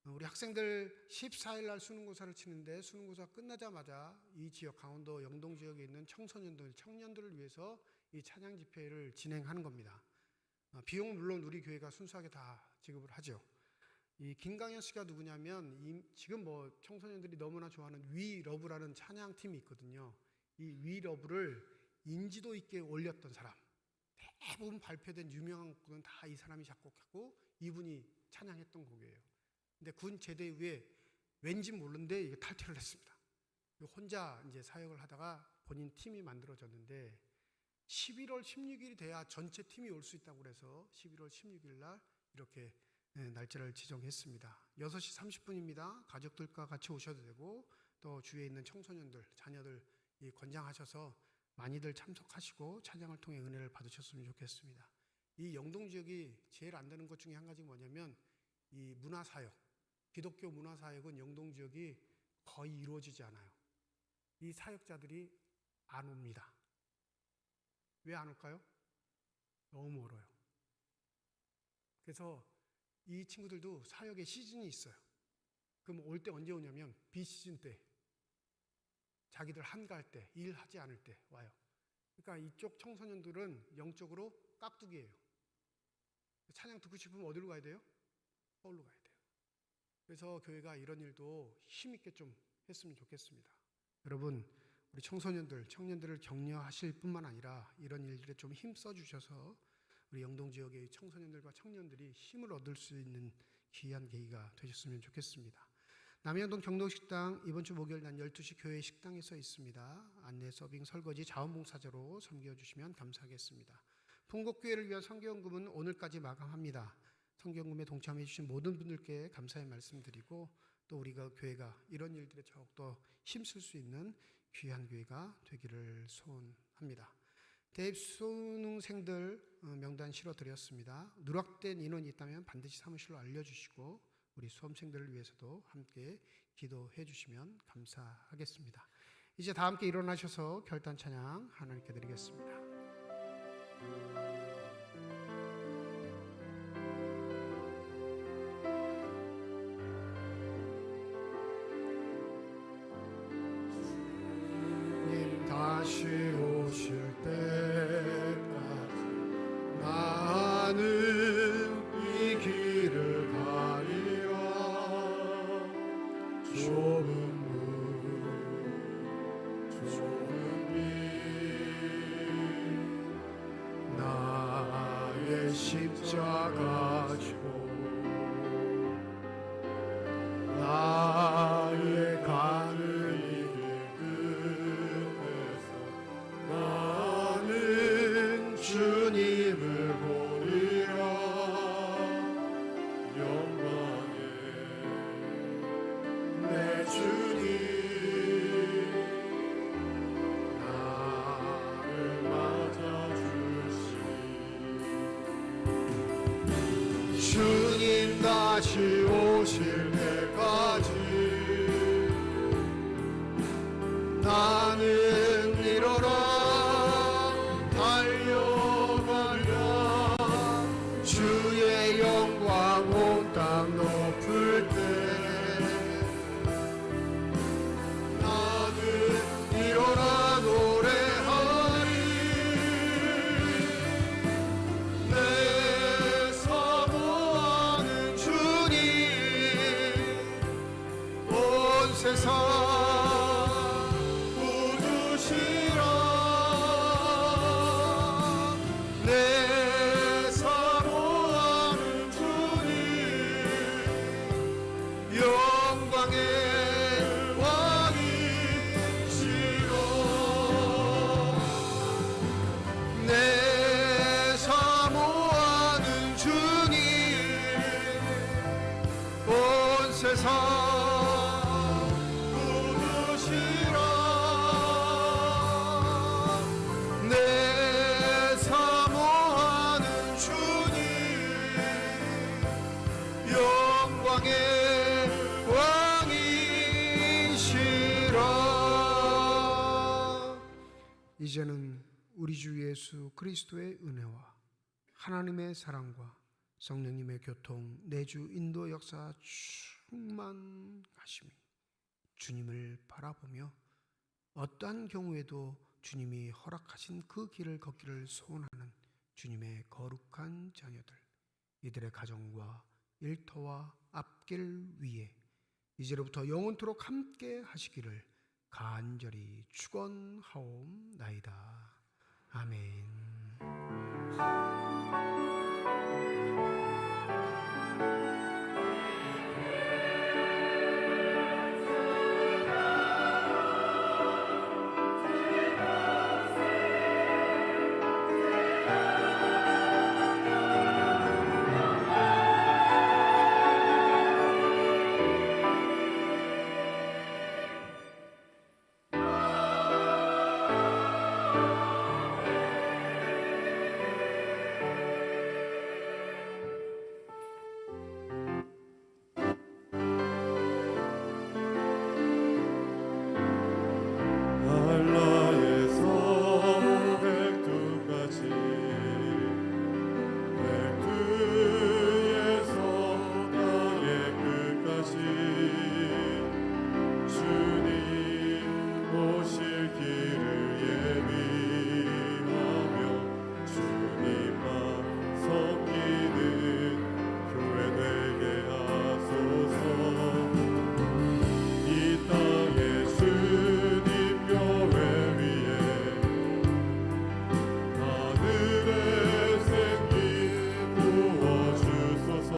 우리 학생들 14일 날 수능고사를 치는데 수능고사 끝나자마자 이 지역 강원도 영동 지역에 있는 청년들을 위해서 이 찬양 집회를 진행하는 겁니다. 비용 물론 우리 교회가 순수하게 다 지급을 하죠. 이 김강현 씨가 누구냐면 지금 뭐 청소년들이 너무나 좋아하는 위러브라는 찬양 팀이 있거든요. 이 위러브를 인지도 있게 올렸던 사람. 대부분 발표된 유명한 곡은 다 이 사람이 작곡했고 이분이 찬양했던 곡이에요. 근데 군 제대 후에 왠지 모르는데 이게 탈퇴를 했습니다. 혼자 이제 사역을 하다가 본인 팀이 만들어졌는데 11월 16일이 돼야 전체 팀이 올 수 있다고 그래서 11월 16일 날 이렇게 날짜를 지정했습니다. 6시 30분입니다. 가족들과 같이 오셔도 되고 또 주위에 있는 청소년들, 자녀들 권장하셔서 많이들 참석하시고 찬양을 통해 은혜를 받으셨으면 좋겠습니다. 이 영동 지역이 제일 안 되는 것 중에 한 가지가 뭐냐면 이 문화사역, 기독교 문화사역은 영동 지역이 거의 이루어지지 않아요. 이 사역자들이 안 옵니다. 왜 안 올까요? 너무 멀어요. 그래서 이 친구들도 사역의 시즌이 있어요. 그럼 올 때 언제 오냐면 비시즌 때, 자기들 한가할 때, 일하지 않을 때 와요. 그러니까 이쪽 청소년들은 영적으로 깍두기예요. 찬양 듣고 싶으면 어디로 가야 돼요? 서울로 가야 돼요. 그래서 교회가 이런 일도 힘있게 좀 했으면 좋겠습니다. 여러분, 우리 청소년들, 청년들을 격려하실 뿐만 아니라 이런 일들에 좀 힘써 주셔서 우리 영동 지역의 청소년들과 청년들이 힘을 얻을 수 있는 귀한 계기가 되셨으면 좋겠습니다. 남양동 경동식당 이번 주 목요일 날 12시 교회 식당에서 있습니다. 안내 서빙 설거지 자원봉사자로 섬겨주시면 감사하겠습니다. 풍곡교회를 위한 선교연금은 오늘까지 마감합니다. 선교연금에 동참해 주신 모든 분들께 감사의 말씀드리고 또 우리가 교회가 이런 일들에 더욱더 힘쓸 수 있는 귀한 교회가 되기를 소원합니다. 대입 수능생들 명단 실어드렸습니다. 누락된 인원이 있다면 반드시 사무실로 알려주시고 우리 수험생들을 위해서도 함께 기도해 주시면 감사하겠습니다. 이제 다 함께 일어나셔서 결단 찬양 하나님께 드리겠습니다. 다시 오실 때까지 나는 이 길을 가리라. 좁은 문 좁은 길 나의 십자가 지고 나의 가는 주님을 보리라. 영광에 내 주님 나를 맞아주시. 주님 다시 오실 때까지 나는 일어나 주의 영광 온 땅 높을 때 나는 일어나 노래하리. 내 사모하는 주님 온 세상 이제는 우리 주 예수 그리스도의 은혜와 하나님의 사랑과 성령님의 교통, 내주 인도 역사 충만하심이 주님을 바라보며 어떠한 경우에도 주님이 허락하신 그 길을 걷기를 소원하는 주님의 거룩한 자녀들, 이들의 가정과 일터와 앞길 위에 이제로부터 영원토록 함께 하시기를 간절히 축원하옵나이다. 아멘.